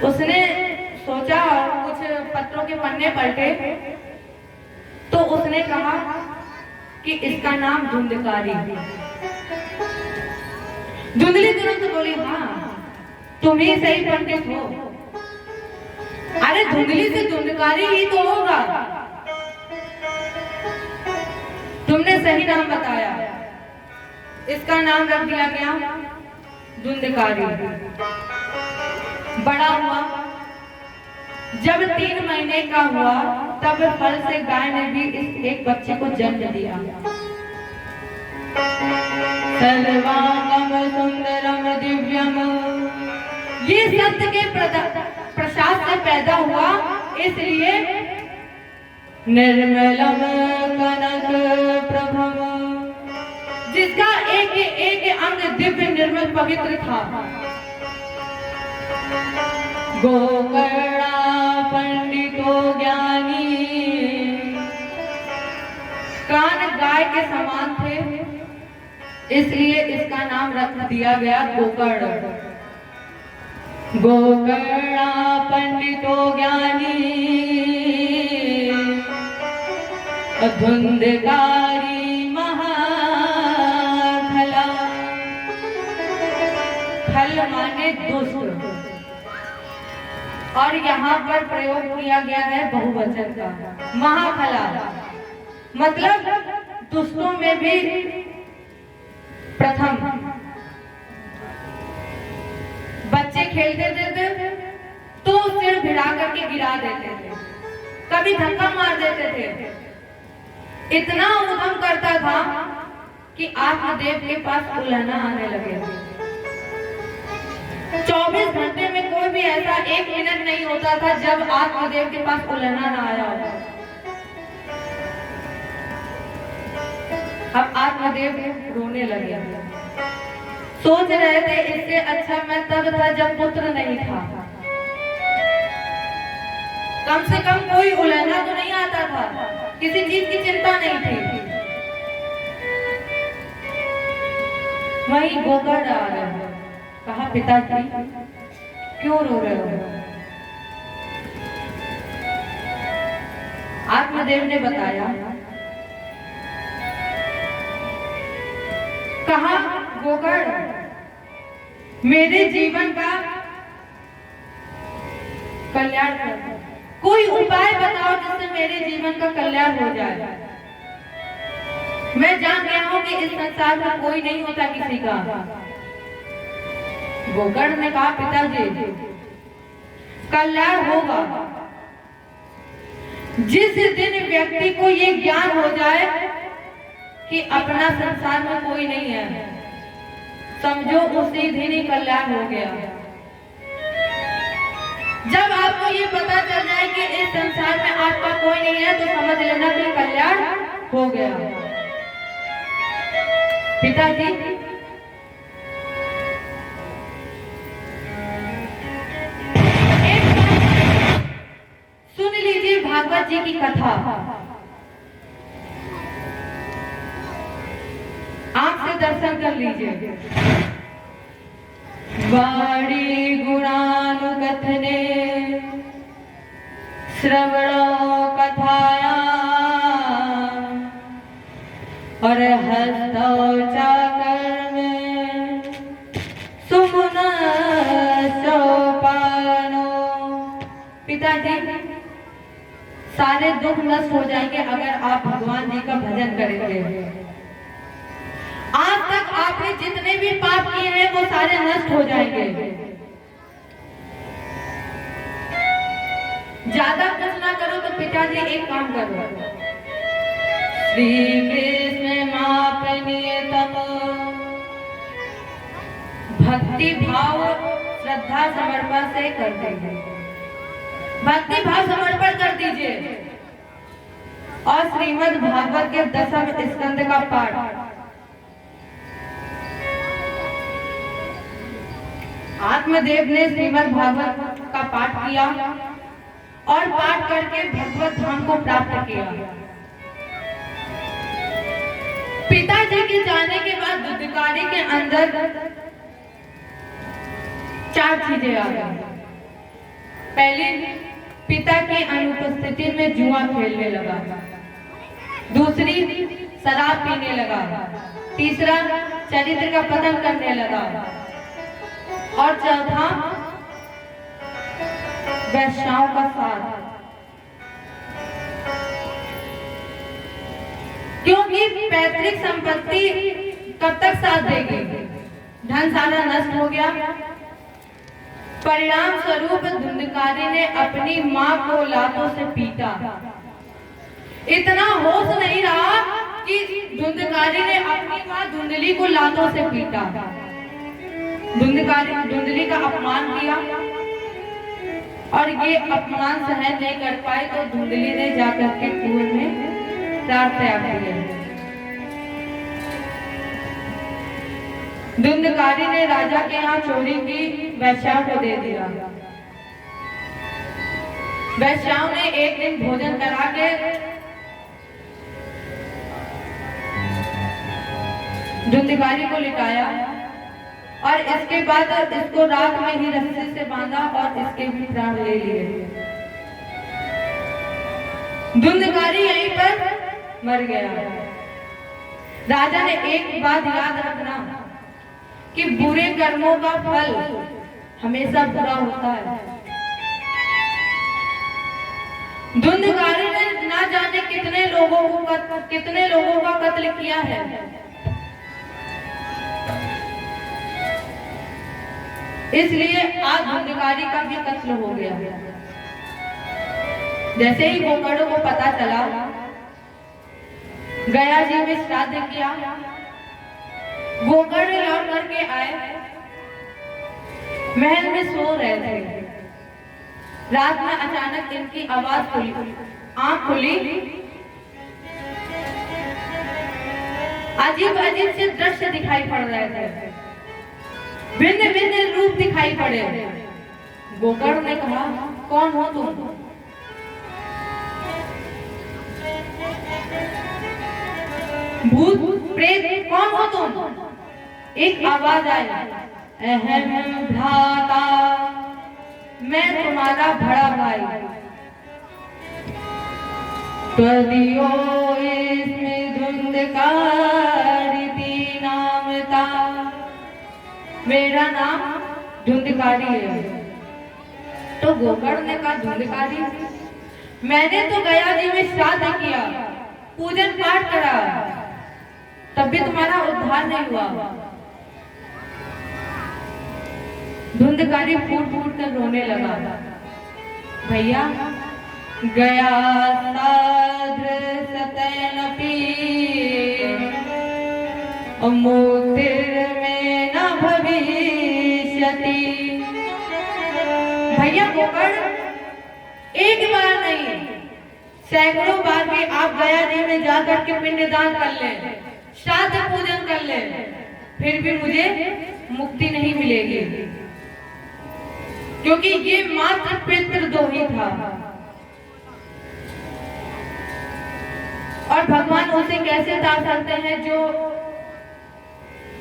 उसने सोचा और कुछ पत्रों के पन्ने पलटे तो उसने कहा कि इसका नाम धुंधकारी। धुंधली तुरंत बोली हाँ तुम ही सही पंडित हो। अरे धुंधली से धुंधकारी ही तो होगा, तुमने सही नाम बताया। इसका नाम रख दिया गया धुंधकारी। बड़ा हुआ, जब 3 महीने का हुआ तब फल से गाय ने भी इस एक बच्चे को जन्म दिया। सर्वांगम सुंदरम दिव्यम, ये सत्य के प्रसाद से पैदा हुआ, इसलिए निर्मलम कनक प्रभम, जिसका एक एक अंग दिव्य निर्मल पवित्र था। गोकर्णा पंडितो ज्ञानी, कान गाय के समान थे, इसलिए इसका नाम रख दिया गया गोकर्ण। गोकर्णा पंडितो ज्ञानी धुंधकारी महाखला। खल माने दुष्ट, और यहाँ पर प्रयोग किया गया है बहुवचन का। महाखला मतलब दुष्टों में भी प्रथम। बच्चे खेलते थे तो सिर भिड़ा करके गिरा देते थे, कभी धक्का मार देते थे थे, इतना उद्यम करता था कि आत्मदेव के पास उलहना आने लगे। 24 घंटे में कोई भी ऐसा 1 मिनट नहीं होता था जब आत्मदेव के पास उलहना ना आया हो। अब आत्मदेव रोने लगे, सोच रहे थे इससे अच्छा मैं तब था जब पुत्र नहीं था, कम से कम कोई उलहना तो नहीं आता था, किसी चीज की चिंता नहीं थी। वही गोगड़ आ रहे, कहा पिताजी क्यों रो रहे हो? आत्मदेव ने बताया, कहा गोगड़ मेरे जीवन का कल्याण कर, कोई उपाय बताओ जिससे मेरे जीवन का कल्याण हो जाए। मैं जान गया हूं कि इस संसार में कोई नहीं होता किसी का। गोगड़ ने कहा पिताजी कल्याण होगा जिस दिन व्यक्ति को ये ज्ञान हो जाए कि अपना संसार में कोई नहीं है, समझो उसी दिन ही कल्याण हो गया। जब आपको ये पता चल जाए कि इस संसार में आपका कोई नहीं है तो समझ लेना कि कल्याण हो गया। पिताजी सुन लीजिए भागवत जी की कथा, आंख से दर्शन कर लीजिए। वाणी गुणानुकथने श्रवणो कथाया और हस्तौ चाकर्मे सुमुना सोपानो। पिताजी सारे दुख नष्ट हो जाएंगे अगर आप भगवान जी का भजन करेंगे। आज तक आपने जितने भी पाप किए हैं वो सारे नष्ट हो जाएंगे। ज्यादा कुछ ना करो तो पिताजी एक काम करो, श्री कृष्ण मापनीयतम भक्ति भाव श्रद्धा समर्पण से कर दीजिए, भक्ति भाव समर्पण कर दीजिए और श्रीमद् भागवत के 10वें स्कंद का पाठ। आत्मदेव ने श्रीमद् भागवत का पाठ किया और पाठ करके भगवत धाम को प्राप्त किया। पिताजी के जाने के बाद दुधिकारी के अंदर 4 चीजें आ गई। पहली, पिता की अनुपस्थिति में जुआ खेलने लगा। दूसरी, शराब पीने लगा। तीसरा, चरित्र का पतन करने लगा। और चौथा, वैश्याओं का साथ। क्योंकि पैतृक संपत्ति कब तक साथ देगी? धन सारा नष्ट हो गया। परिणाम स्वरूप धुंधकारी ने अपनी मां को लातों से पीटा। इतना होश नहीं रहा कि धुंधकारी ने अपनी मां धुंधली को लातों से पीटा। धुंधली का अपमान किया और ये अपमान सहन नहीं कर पाई तो धुंधली ने जाकर के कुएं में प्राण त्याग दिया। धुंधकारी ने राजा के यहाँ चोरी की, वैश्याओं को दे दिया। वैश्याओं ने एक दिन भोजन करा के धुंधकारी को लिटाया और इसके बाद इसको रात में ही रस्सी से बांधा और इसके भी प्राण ले लिए। धुंधकारी यहीं पर मर गया। राजा ने एक बात याद रखना कि बुरे कर्मों का फल हमेशा बुरा होता है। धुंधकारी ने ना जाने कितने लोगों का कत्ल किया है। इसलिए आज धुंधकारी का भी कत्ल हो गया। जैसे ही गोकर्ण को पता चला, गया जी में श्राद्ध किया, गोकर्ण लौट करके आए, महल में सो रहे थे। रात में अचानक इनकी आवाज खुली, आंख खुली, अजीब अजीब से दृश्य दिखाई पड़ रहे थे, भिन्न भिन्न रूप दिखाई पड़े। गोकर्ण ने कहा, कौन हो तुम? भूत प्रेत कौन हो तुम? एक आवाज आई, अहम भ्राता, मैं तुम्हारा बड़ा भाई। त्वदीयो इसमें धुंधकारी नाम था, मेरा नाम धुंधकारी है। तो गोकर्ण ने कहा, धुंधकारी? मैंने तो गया जी में श्राद्ध किया, पूजन पाठ करा, तब भी तुम्हारा उद्धार नहीं हुआ। धुंधकारी फूट फूट कर रोने लगा। भैया, गया साध्र सतैनपि मोतिर्मे न भविष्यति। भैया गोकर्ण, एक बार नहीं, सैकड़ों बार भी आप गया जी में जाकर के पिंडदान कर लें, श्राद्ध पूजन कर लें, फिर भी मुझे मुक्ति नहीं मिलेगी, क्योंकि ये मात्र पितृद्रोही था। और भगवान उसे कैसे तार सकते हैं जो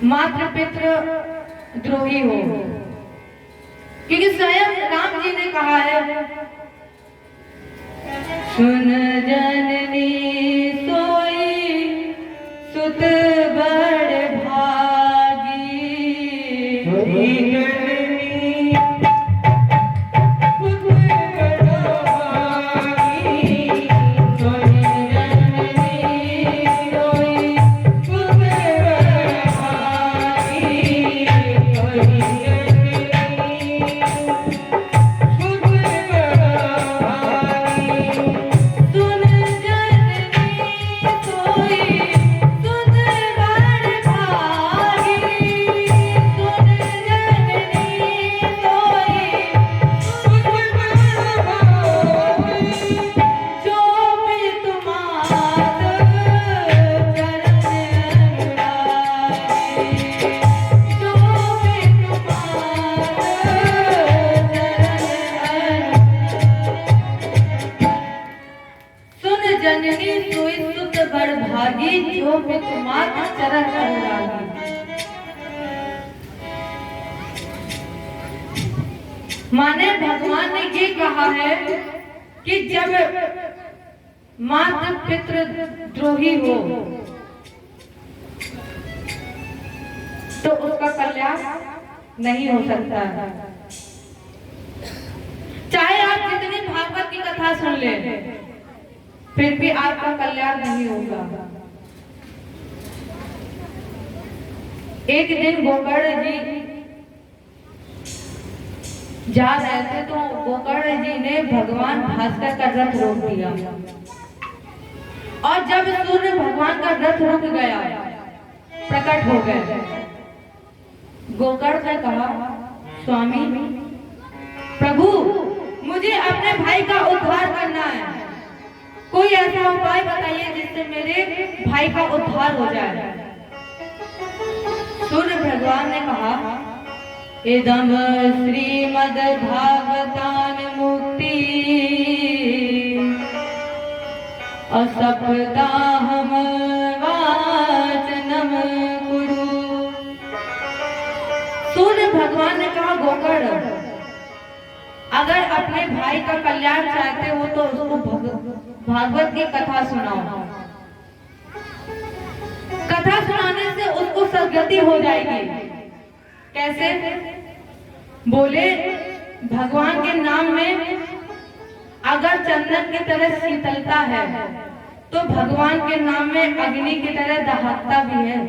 मात्र पितृद्रोही हो? क्योंकि स्वयं राम जी ने कहा है, सुन जननी सोई सुत बड़ भागी, माने भगवान ने ये कहा है कि जब मात्र पितृद्रोही हो तो उसका कल्याण नहीं हो सकता। चाहे आप जितनी भागवत की कथा सुन ले, फिर भी आपका कल्याण नहीं होगा। एक दिन गोकर्ण जी जा रहे थे तो गोकर्ण जी ने भगवान भास्कर का रथ रोक दिया, और जब सूर्य भगवान का रथ रुक गया, प्रकट हो गए, गोकर्ण ने कहा, स्वामी प्रभु, मुझे अपने भाई का उद्धार करना है, कोई ऐसा उपाय बताइए जिससे मेरे भाई का उद्धार हो जाए। सूर्य भगवान ने कहा, इदम श्रीमद् भागवतान मुक्ति असप्ताहम वाचनम कुरु। सूर्य भगवान ने कहा, गोकर्ण, अगर अपने भाई का कल्याण चाहते हो तो उसको भागवत की कथा सुनाओ। कथा सुनाने से उसको सद्गति हो जाएगी। कैसे? बोले, भगवान के नाम में अगर चंदन की तरह शीतलता है तो भगवान के नाम में अग्नि की तरह दहाकता भी है।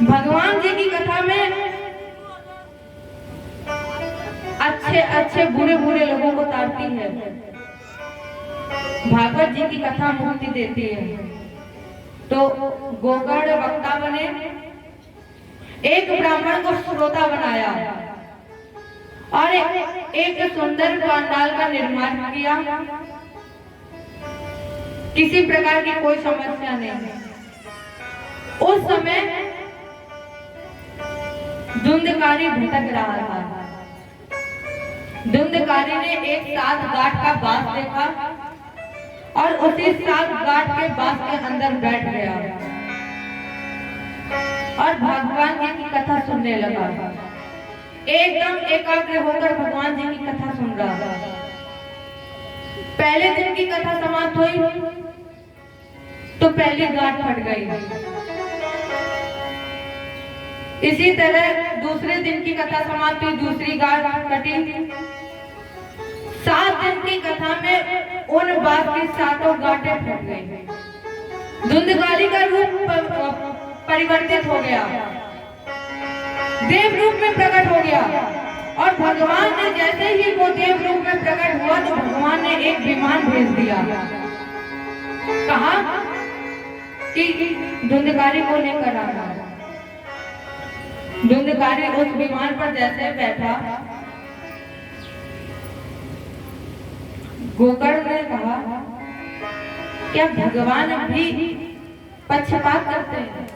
भगवान जी की कथा में अच्छे अच्छे बुरे बुरे लोगों को तारती है, भागवत जी की कथा मुक्ति देती है। तो गोकर्ण वक्ता बने, एक ब्राह्मण को श्रोता बनाया और एक सुंदर पंडाल का निर्माण किया। किसी प्रकार की कोई समस्या नहीं। उस समय धुंधकारी भटक रहा था। धुंधकारी ने एक 7 गांठ का बांस देखा और उसी 7 गांठ के बांस के अंदर बैठ गया और भगवान जी की कथा सुनने लगा। एकदम एकाग्र होकर भगवान जी की कथा सुन रहा था। पहले दिन की कथा समाप्त हुई तो पहली गांठ फट गई। इसी तरह दूसरे दिन की कथा समाप्त हुई, दूसरी गांठ कटी। 7 दिन की कथा में उन बात की 7 गांठें फट गई। धुंधकारी का रूप परिवर्तित हो गया, देव रूप में प्रकट हो गया और भगवान ने जैसे ही वो देव रूप में प्रकट हुआ तो भगवान ने एक विमान भेज दिया। कहा कि धुंधकारी को लेकर आना। धुंधकारी उस विमान पर जैसे बैठा, गोकर्ण ने कहा क्या भगवान भी पक्षपात करते हैं?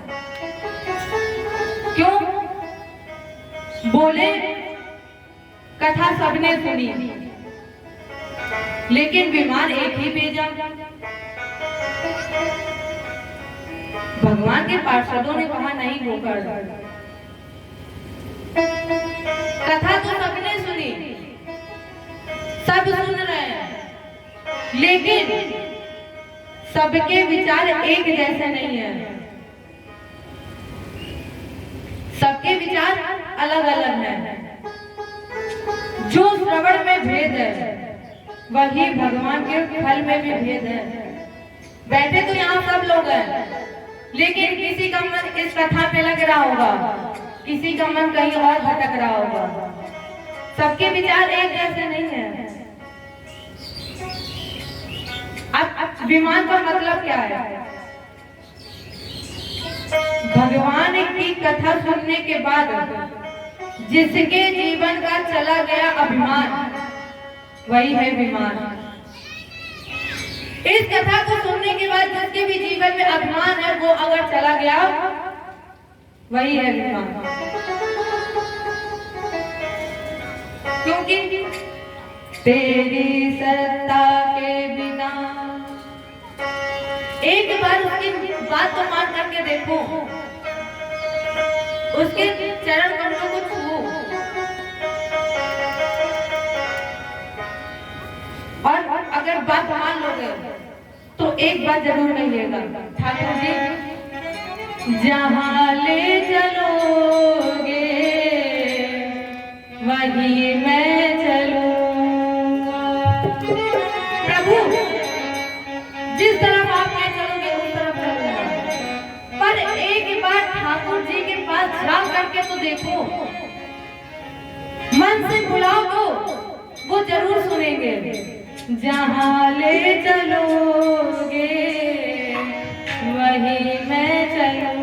क्यों? बोले कथा सबने सुनी लेकिन विमान एक ही भेजा। भगवान के पार्षदों ने कहा नहीं गोकर्ण, कथा तो सबने सुनी, सब सुन रहे हैं, लेकिन सबके विचार एक जैसे नहीं है। सबके विचार अलग अलग हैं। जो श्रवण में भेद है वही भगवान के फल में भी भेद है। बैठे तो यहाँ सब लोग हैं, लेकिन किसी का मन इस कथा पे लग रहा होगा, किसी का मन कहीं और भटक रहा होगा। सबके विचार एक जैसे नहीं है। अब विमान का मतलब क्या है? भगवान की कथा सुनने के बाद जिसके जीवन का चला गया अभिमान, वही है विमान। इस कथा को सुनने के बाद जिसके भी जीवन में अभिमान है, वो अगर चला गया, वही है विमान। क्योंकि तेरी सत्ता के बिना, एक बार उसकी बात को मान करके देखो, उसके चरण कमलों को छुओ और अगर बात मान लोगे तो एक बात जरूर कहिएगा, ठाकुर जी जहां ले चलोगे वही मैं चलूंगा। प्रभु जिस तरफ आप ले चलोगे उस तरफ चलूंगा। पर एक बार ठाकुर जी के पास जा करके तो देखो, मन से बुलाओ तो वो जरूर सुनेंगे। जहां ले चलोगे वही मैं चलूंगा।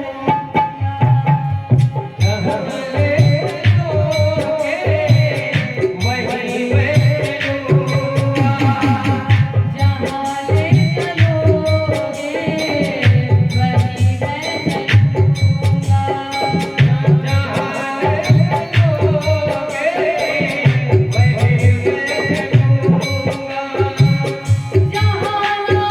जहां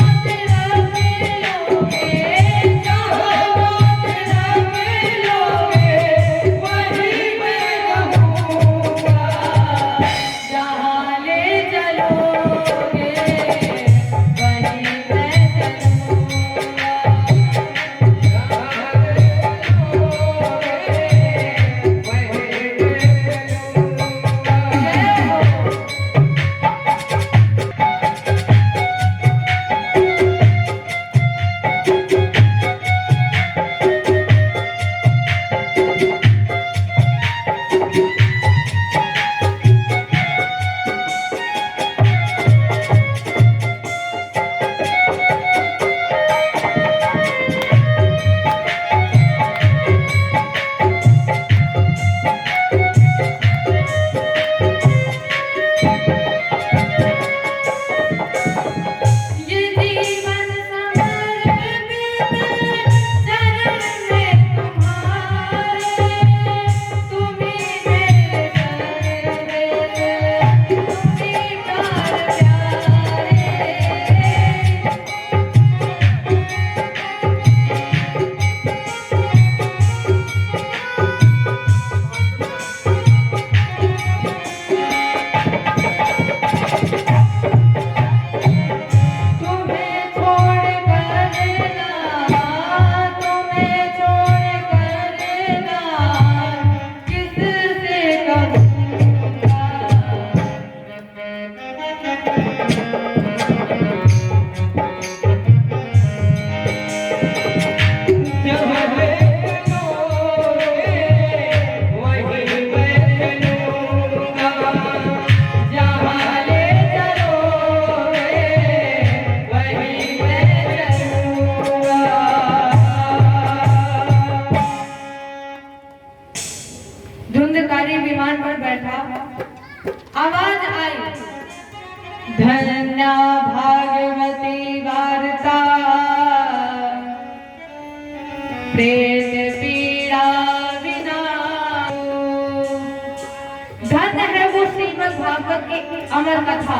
भागवत की अमर कथा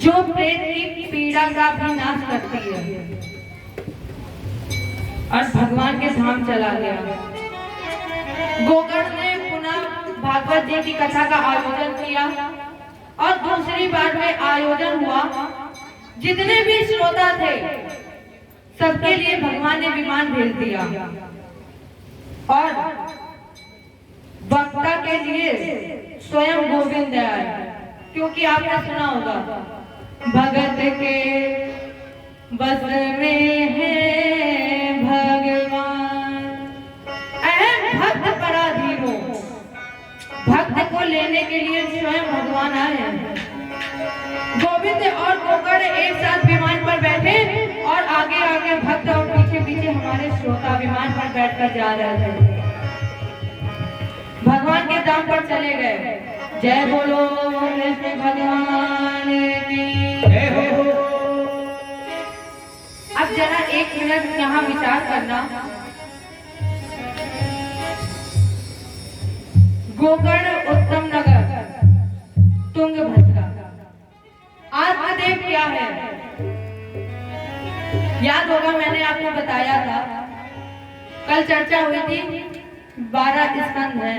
जो प्रेत की पीड़ा का भी नाश करती है। और भगवान के धाम चला गया। गोकर्ण ने पुनः भागवत जी की कथा का आयोजन किया और दूसरी बार में आयोजन हुआ। जितने भी श्रोता थे सबके लिए भगवान ने विमान भेज दिया और वक्ता के लिए स्वयं गोविंद आए। क्योंकि आपने सुना होगा भगत के बस में है भगवान, अहम भक्त पराधीनो। भक्त को लेने के लिए स्वयं भगवान आए हैं। गोविंद और गोकर्ण एक साथ विमान पर बैठे और आगे आगे भक्त और पीछे पीछे हमारे श्रोता विमान पर बैठकर जा रहे थे। भगवान के धाम पर चले गए। जय बोलो कृष्ण भगवान की जय हो। अब जरा एक मिनट यहाँ विचार करना। गोकर्ण उत्तम नगर तुंगभद्रा आत्मदेव क्या है? याद होगा मैंने आपको बताया था, कल चर्चा हुई थी 12 स्कंद है।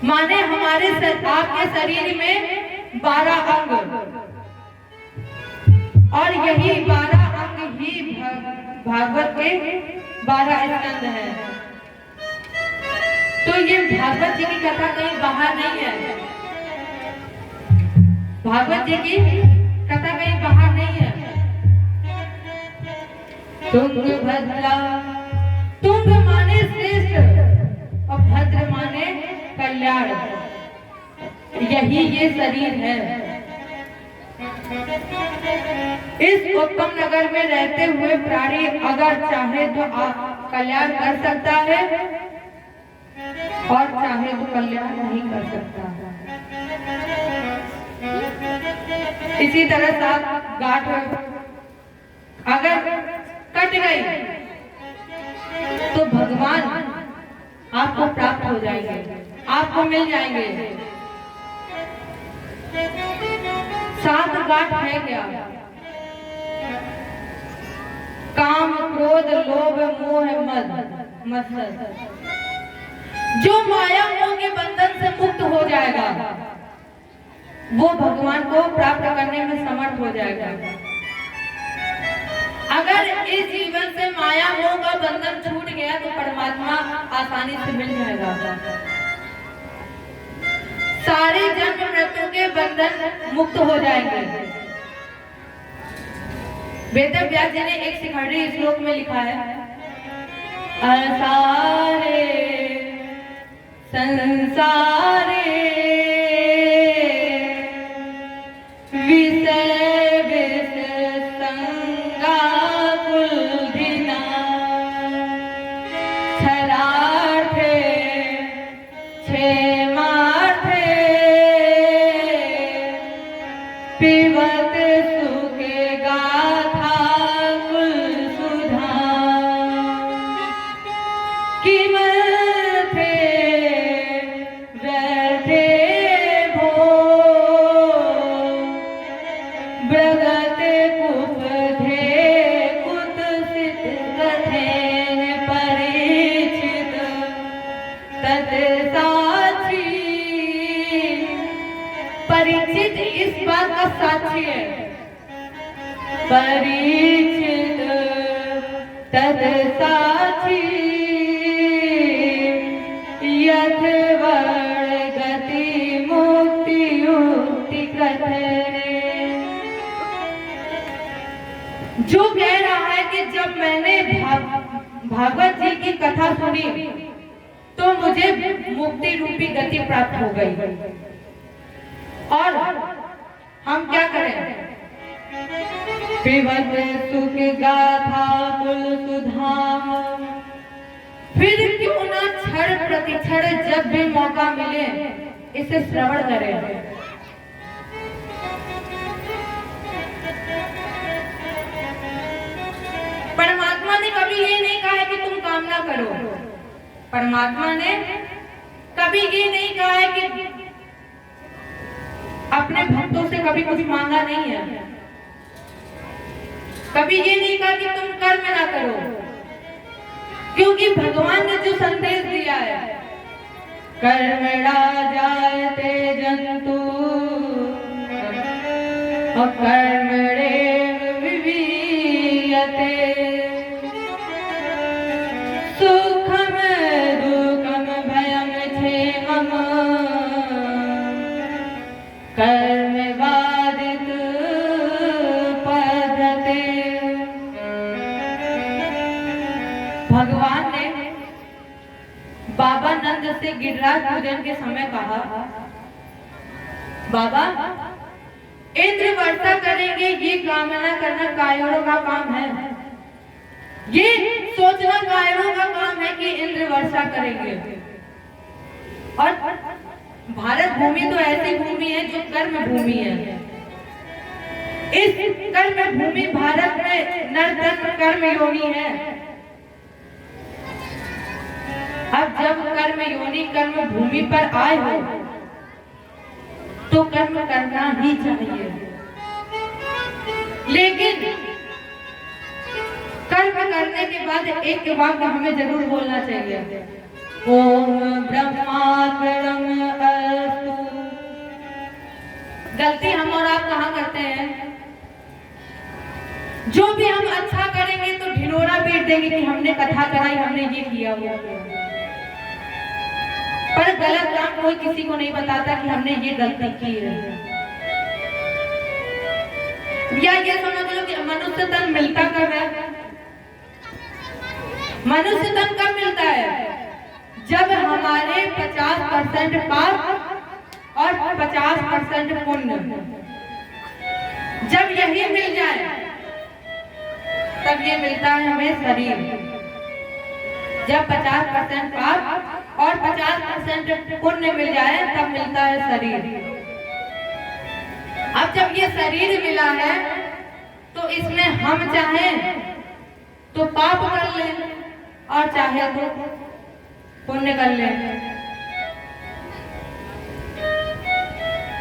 माने हमारे आपके शरीर में 12 अंग और यही 12 अंग ही भागवत के 12 स्कंद हैं। तो ये भागवत जी की कथा कहीं बाहर नहीं है। भागवत जी की कथा कहीं बाहर नहीं है। तुंगभद्रा, तुंग माने श्रेष्ठ और भद्र माने कल्याण, यही ये शरीर है। इस उत्तम नगर में रहते हुए प्राणी अगर चाहे तो कल्याण कर सकता है और चाहे तो कल्याण नहीं कर सकता। इसी तरह साथ गांठ अगर कट गई तो भगवान आपको प्राप्त हो जाएंगे, आपको मिल जाएंगे। 7 गांठ है क्या? काम, क्रोध, लोभ, मोह, मद, मत्सर। जो माया मोह के बंधन से मुक्त हो जाएगा वो भगवान को प्राप्त करने में समर्थ हो जाएगा। अगर इस जीवन से माया मोह का बंधन छूट गया तो परमात्मा आसानी से मिल जाएगा। सारे जन्म मृत्यु के बंधन मुक्त हो जाएंगे। वेद व्यास जी ने एक शिखंडी श्लोक में लिखा है, सारे संसारे विषय विष संगा कुलधिना क्षरार्थे क्षेमार्थे पिबत सुखे गाथा कुल सुधा किमर्थे व्यर्थे भो ब्रगते कुपधे कुत्सित कथेन परिचित तत् साक्षी। परिचित इस बात का साक्षी है। परिचित तत् साक्षी यथवर्ण गति मुक्ति युक्ति कथने। जो कह रहा है कि जब मैंने भागवत जी की कथा सुनी तो मुझे मुक्ति रूपी गति प्राप्त हो गई। और हम क्या करें? पिबत सुख गाथा कुल सुधाम। फिर क्यों ना क्षण प्रतिक्षण जब भी मौका मिले इसे श्रवण करें। परमात्मा ने कभी ये नहीं कहा है कि तुम कामना करो। परमात्मा ने कभी ये नहीं कहा है कि अपने भक्तों से कभी कुछ मांगा नहीं है, कभी ये नहीं कहा कि तुम कर्म ना करो, क्योंकि भगवान ने जो संदेश दिया है, कर्मणा जायते जंतु और कर्मणेव विवीयते, सुखम दुःखम भयम क्षेमम कर्मवादित पद्धते। भगवान ने बाबा नंद से गिरिराज पूजन के समय कहा, बाबा इंद्र वर्षा करेंगे ये कामना करना कायरों का काम है, ये सोचना कायरों का काम है कि इंद्र वर्षा करेंगे। और भारत भूमि तो ऐसी भूमि है जो कर्म भूमि है। इस कर्म भूमि भारत में नर कर्म योनि है। अब जब कर्म योनि कर्म भूमि पर आए हो तो कर्म करना ही चाहिए, लेकिन कर्म करने के बाद एक वाक्य हमें जरूर बोलना चाहिए, ओम ब्रह्मार्पणम् अस्तु। गलती हम और आप कहाँ करते हैं? जो भी हम अच्छा करेंगे तो ढिंढोरा पीट देंगे कि हमने कथा कराई, हमने ये किया वो किया, पर गलत काम कोई किसी को नहीं बताता कि हमने ये गलती की है। या ये समझ लो कि मनुष्य तन मिलता कब है? मनुष्य तन कब मिलता है? जब हमारे 50% पाप और 50% पुण्य, जब यही मिल जाए तब ये मिलता है हमें शरीर। जब 50% पाप और 50% पुण्य मिल जाए तब मिलता है शरीर। अब जब ये शरीर मिला है तो इसमें हम चाहें तो पाप कर लें और चाहे तो पुण्य कर लें।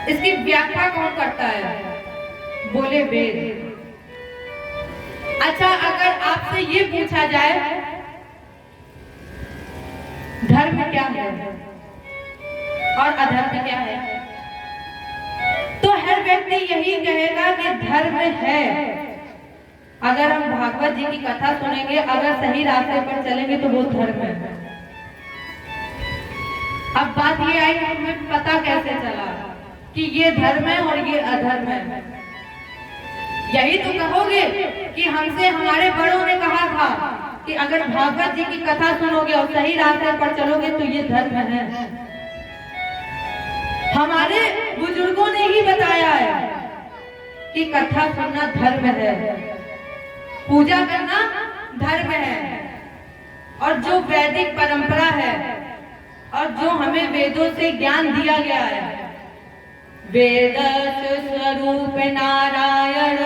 इसकी व्याख्या कौन करता है? बोले वेद। अच्छा, अगर आपसे ये पूछा जाए धर्म क्या है और अधर्म क्या है, तो हर व्यक्ति यही कहेगा कि धर्म है। अगर हम भागवत जी की कथा सुनेंगे, अगर सही रास्ते पर चलेंगे तो वो धर्म है। अब बात ये आई कि हमें पता कैसे चला कि ये धर्म है और ये अधर्म है? यही तो कहोगे कि हमसे हमारे बड़ों ने कहा था कि अगर भागवत जी की कथा सुनोगे और सही रास्ते पर चलोगे तो ये धर्म है। हमारे बुजुर्गों ने ही बताया है कि कथा सुनना धर्म है, पूजा करना धर्म है। और जो वैदिक परंपरा है और जो हमें वेदों से ज्ञान दिया गया है, वेद स्वरूप नारायण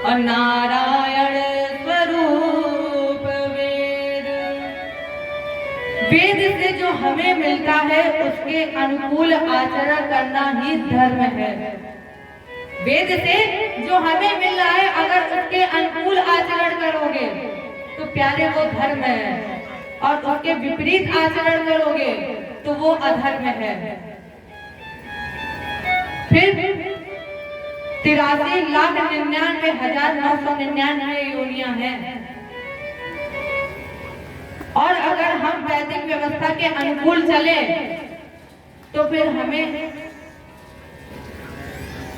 और नारायण स्वरूप वेद। वेद से जो हमें मिलता है उसके अनुकूल आचरण करना ही धर्म है। वेद से जो हमें मिल रहा है अगर उसके अनुकूल आचरण करोगे तो प्यारे वो धर्म है, और उसके विपरीत आचरण करोगे तो वो अधर्म है। फिर 83,99,999 योनियां हैं, और अगर हम वैदिक व्यवस्था के अनुकूल चले तो फिर हमें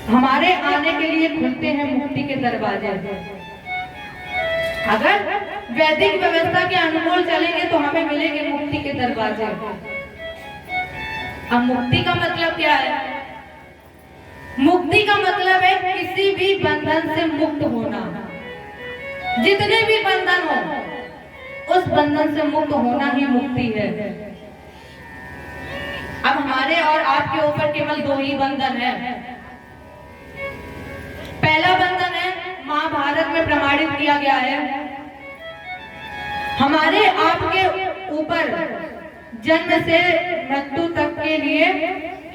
हमारे आने के लिए खुलते हैं मुक्ति के दरवाजे। अगर वैदिक व्यवस्था के अनुकूल चलेंगे तो हमें मिलेंगे मुक्ति के दरवाजे। अब मुक्ति का मतलब क्या है? मुक्ति का मतलब है किसी भी बंधन से मुक्त होना। जितने भी बंधन हो उस बंधन से मुक्त होना ही मुक्ति है। अब हमारे और आपके ऊपर केवल दो ही बंधन है। पहला बंधन है महाभारत में प्रमाणित किया गया है, हमारे आपके ऊपर जन्म से मृत्यु तक के लिए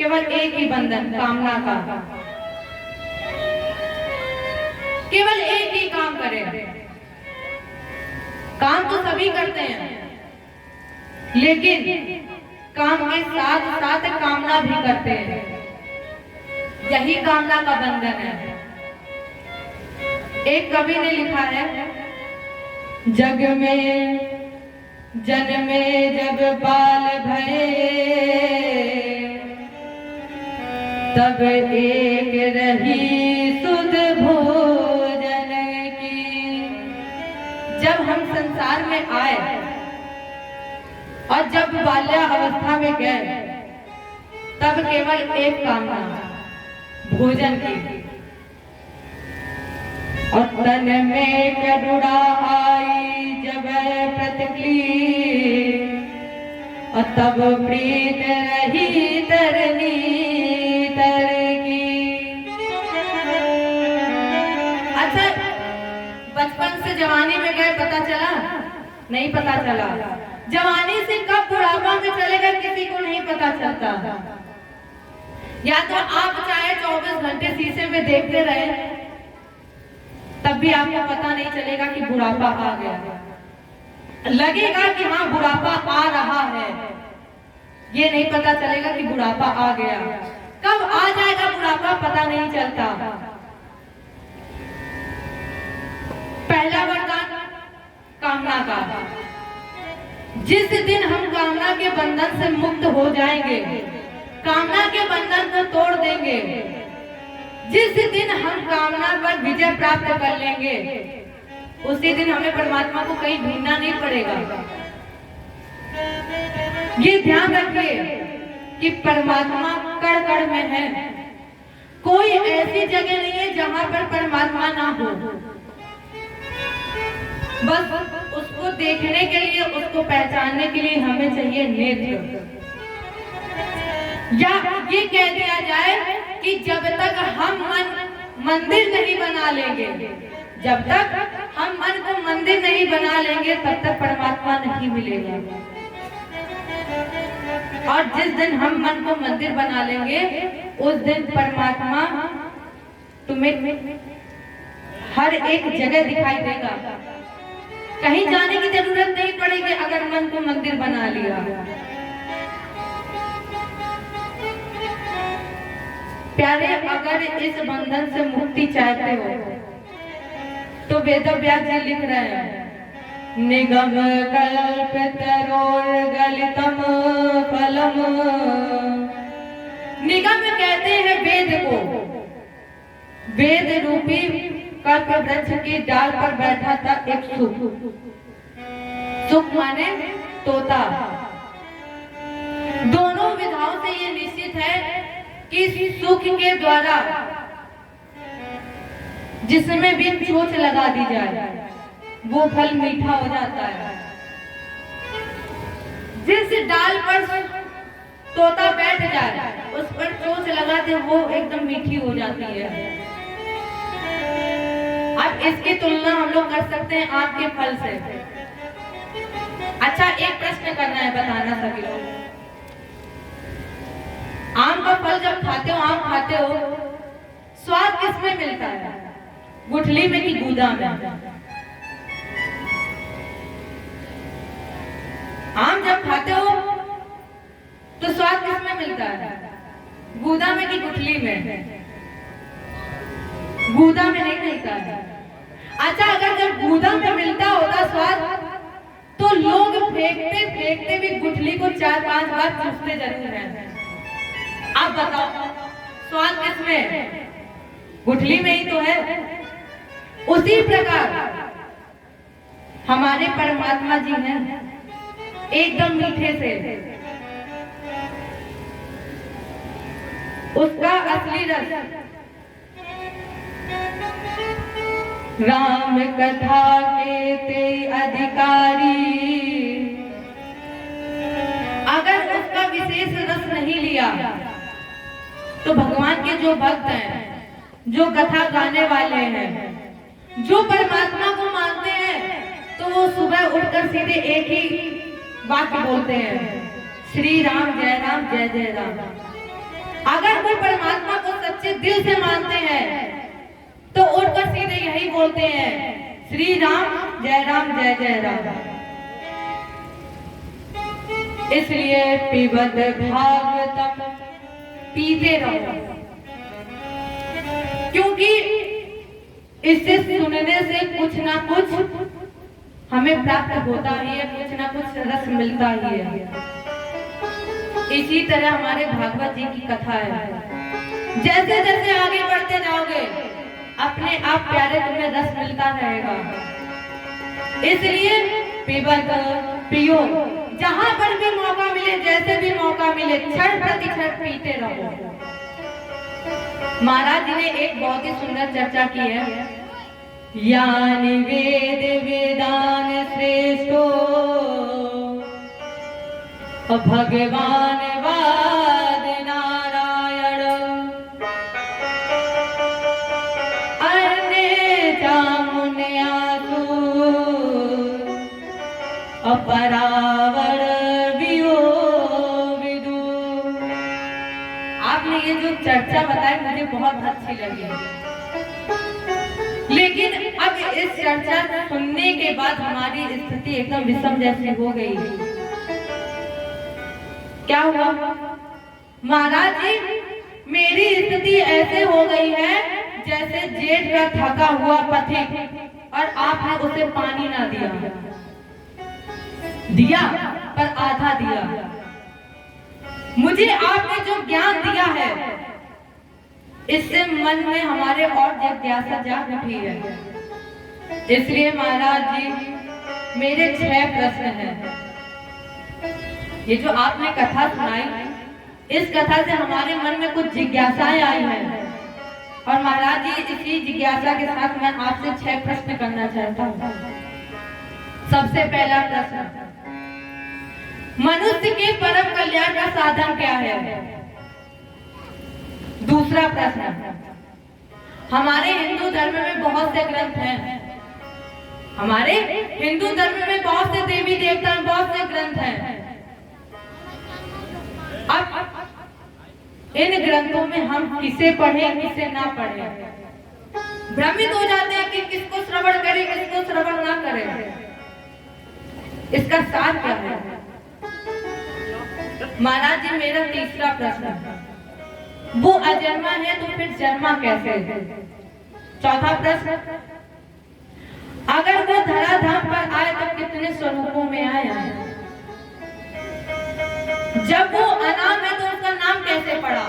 केवल एक ही बंधन कामना का, केवल एक ही काम करें। काम तो सभी करते हैं, लेकिन काम के साथ साथ कामना भी करते हैं। यही कामना का बंधन है। एक कवि ने लिखा है, जग में जन्मे जब बाल भये, तब एक रही सुध भोजन की। जब हम संसार में आए और जब बाल्यावस्था में गए, तब केवल एक कामना भोजन की। और तन में करुणा आई जब प्रतिक्ली, और तब प्रीत रही तरनी तर की। अच्छा, बचपन से जवानी में गए, पता चला? नहीं पता चला। जवानी से कब बुढ़ापा में चले गए किसी को नहीं पता चलता। या तो आप चाहे 24 घंटे शीशे में देखते रहे, तब भी आपको पता नहीं चलेगा कि बुढ़ापा आ गया। लगेगा कि हाँ बुढ़ापा आ रहा है, ये नहीं पता चलेगा कि बुढ़ापा आ गया। कब आ जाएगा बुढ़ापा पता नहीं चलता। पहला वरदान कामना का। जिस दिन हम कामना के बंधन से मुक्त हो जाएंगे, कामना के बंधन को तोड़ देंगे, जिस दिन हम कामना पर विजय प्राप्त कर लेंगे, उसी दिन हमें परमात्मा को कहीं ढूंढना नहीं पड़ेगा। ये ध्यान रखिए कि परमात्मा कण कण में है। कोई ऐसी जगह नहीं है जहां पर परमात्मा ना हो। बस उसको देखने के लिए, उसको पहचानने के लिए हमें चाहिए नेत्र। या ये कह दिया जाए कि जब तक हम मंदिर नहीं बना लेंगे, जब तक हम मन को मंदिर नहीं बना लेंगे, तब तक परमात्मा नहीं मिलेगा। और जिस दिन हम मन को मंदिर बना लेंगे, उस दिन परमात्मा तुम्हें हर एक जगह दिखाई देगा। कहीं जाने की जरूरत नहीं पड़ेगी अगर मन को मंदिर बना लिया। प्यारे, अगर इस बंधन से मुक्ति चाहते हो तो वेदव्यास जी लिख रहे हैं, निगम कल्पितरोर्गलितम फलम। निगम कहते हैं वेद को। वेद रूपी कल्प वृक्ष की डाल पर बैठा था एक सुख। सुख माने तोता। दोनों विधाओं से ये निश्चित है कि सुख के द्वारा जिसमें भी चोट लगा दी जाए, वो फल मीठा हो जाता है। जिस डाल पर तोता बैठ जाए, उस पर चोट लगा दे, वो एकदम मीठी हो जाती है। अब इसकी तुलना हम लोग कर सकते हैं आम के फल से। अच्छा, एक प्रश्न करना है, बताना सभी लोग। आम का फल जब खाते हो, आम खाते हो, स्वाद किसमें मिलता है? गुठली में कि गूदा में? आम जब खाते हो तो स्वाद किसमें मिलता है? गूदा में कि गुठली में? गूदा में नहीं मिलता है। अच्छा, अगर जब गूदा में मिलता होता स्वाद, तो लोग फेंकते फेंकते भी गुठली को 4-5 बार चूसते जरूर हैं। आप बताओ स्वाद किसमें? गुठली में ही तो है। उसी प्रकार हमारे परमात्मा जी हैं, एकदम मीठे से। उसका असली रस राम कथा के ते अधिकारी। अगर उसका विशेष रस नहीं लिया तो भगवान के जो भक्त हैं, जो कथा गाने वाले हैं, जो परमात्मा को मानते हैं, तो वो सुबह उठकर सीधे एक ही वाक्य बोलते हैं, श्री राम जय जय राम। अगर कोई परमात्मा को सच्चे दिल से मानते हैं तो उठकर सीधे यही बोलते हैं, श्री राम जय जय राम। इसलिए पिबत भागवतम, पीते रहो, क्योंकि इससे सुनने से कुछ ना कुछ हमें प्राप्त होता ही है, कुछ ना कुछ रस मिलता ही है। इसी तरह हमारे भागवत जी की कथा है। जैसे जैसे आगे बढ़ते जाओगे अपने आप प्यारे तुम्हें रस मिलता रहेगा। इसलिए पिबत पियो, जहां पर भी मौका मिले, जैसे भी मौका मिले, क्षण प्रति क्षण पीते रहो। महाराज जी ने एक बहुत ही सुंदर चर्चा की है, यानि वेद वेदान श्रेष्ठो भगवान वाद नारायण अन्य चामुन्यासु अपरावर वियो विदु। आपने ये जो चर्चा बताई मुझे बहुत अच्छी लगी, लेकिन अब इस चर्चा सुनने के बाद हमारी स्थिति एकदम विषम जैसी हो गई। क्या हुआ महाराज जी, मेरी स्थिति ऐसे हो गई है जैसे जेठ का थका हुआ पथिक और आपने उसे पानी ना दिया पर आधा दिया। मुझे आपने जो ज्ञान दिया है इससे मन में हमारे और जिज्ञासा जाग उठी है। इसलिए महाराज जी मेरे 6 प्रश्न हैं। ये जो आपने कथा सुनाई, इस कथा से हमारे मन में कुछ जिज्ञासाएं आई हैं और महाराज जी इसी जिज्ञासा के साथ मैं आपसे 6 प्रश्न करना चाहता हूँ। सबसे पहला प्रश्न, मनुष्य के परम कल्याण का साधन क्या है? दूसरा प्रश्न, हमारे हिंदू धर्म में बहुत से ग्रंथ हैं, हमारे हिंदू धर्म में बहुत से देवी देवता, बहुत से ग्रंथ हैं। अब इन ग्रंथों में हम किसे पढ़ें किसे ना पढ़ें, भ्रमित हो जाते हैं कि किसको श्रवण करें किसको श्रवण ना करें। इसका सार क्या है? महाराज जी मेरा तीसरा प्रश्न, वो अजन्मा है तो फिर जन्मा कैसे? चौथा प्रश्न, अगर वो धराधाम पर आए तो कितने स्वरूपों में आया? जब वो अनाम है तो उसका नाम कैसे पड़ा?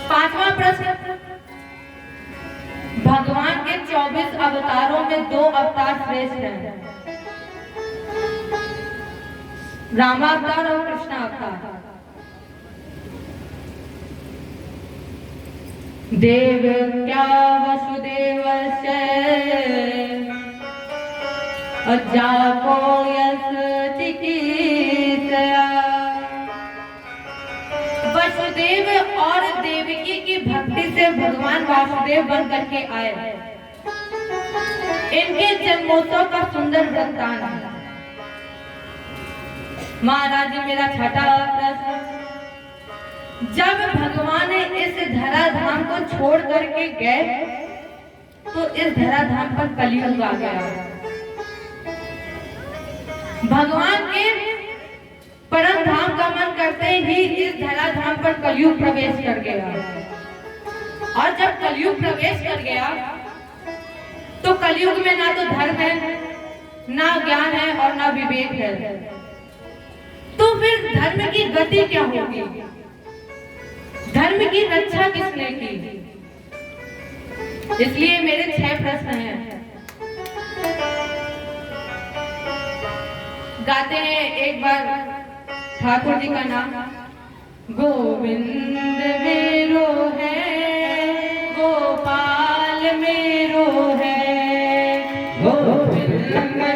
पांचवा प्रश्न, भगवान के 24 अवतारों में 2 अवतार श्रेष्ठ हैं, रामावतार और कृष्ण अवतार। देव क्या वसुदेवस्य जाको यस चिकित्सया। वसुदेव और देवकी की भक्ति से भगवान वासुदेव बन करके आए। इनके जन्मोत्सव का सुंदर वृत्तांत है। महाराज जी मेरा छठा प्रश्न, जब भगवान इस धराधाम को छोड़ करके गए तो इस धराधाम पर कलयुग आ गया। भगवान के परम धाम गमन करते ही इस धराधाम पर कलयुग प्रवेश कर गया। और जब कलयुग प्रवेश कर गया तो कलयुग में ना तो धर्म है, ना ज्ञान है और ना विवेक है। तो फिर धर्म की गति क्या होगी? धर्म की रक्षा किसने की? इसलिए मेरे 6 प्रश्न हैं। गाते हैं एक बार ठाकुर जी का नाम, गोविंद मेरो है गोपाल मेरो है, गोविंद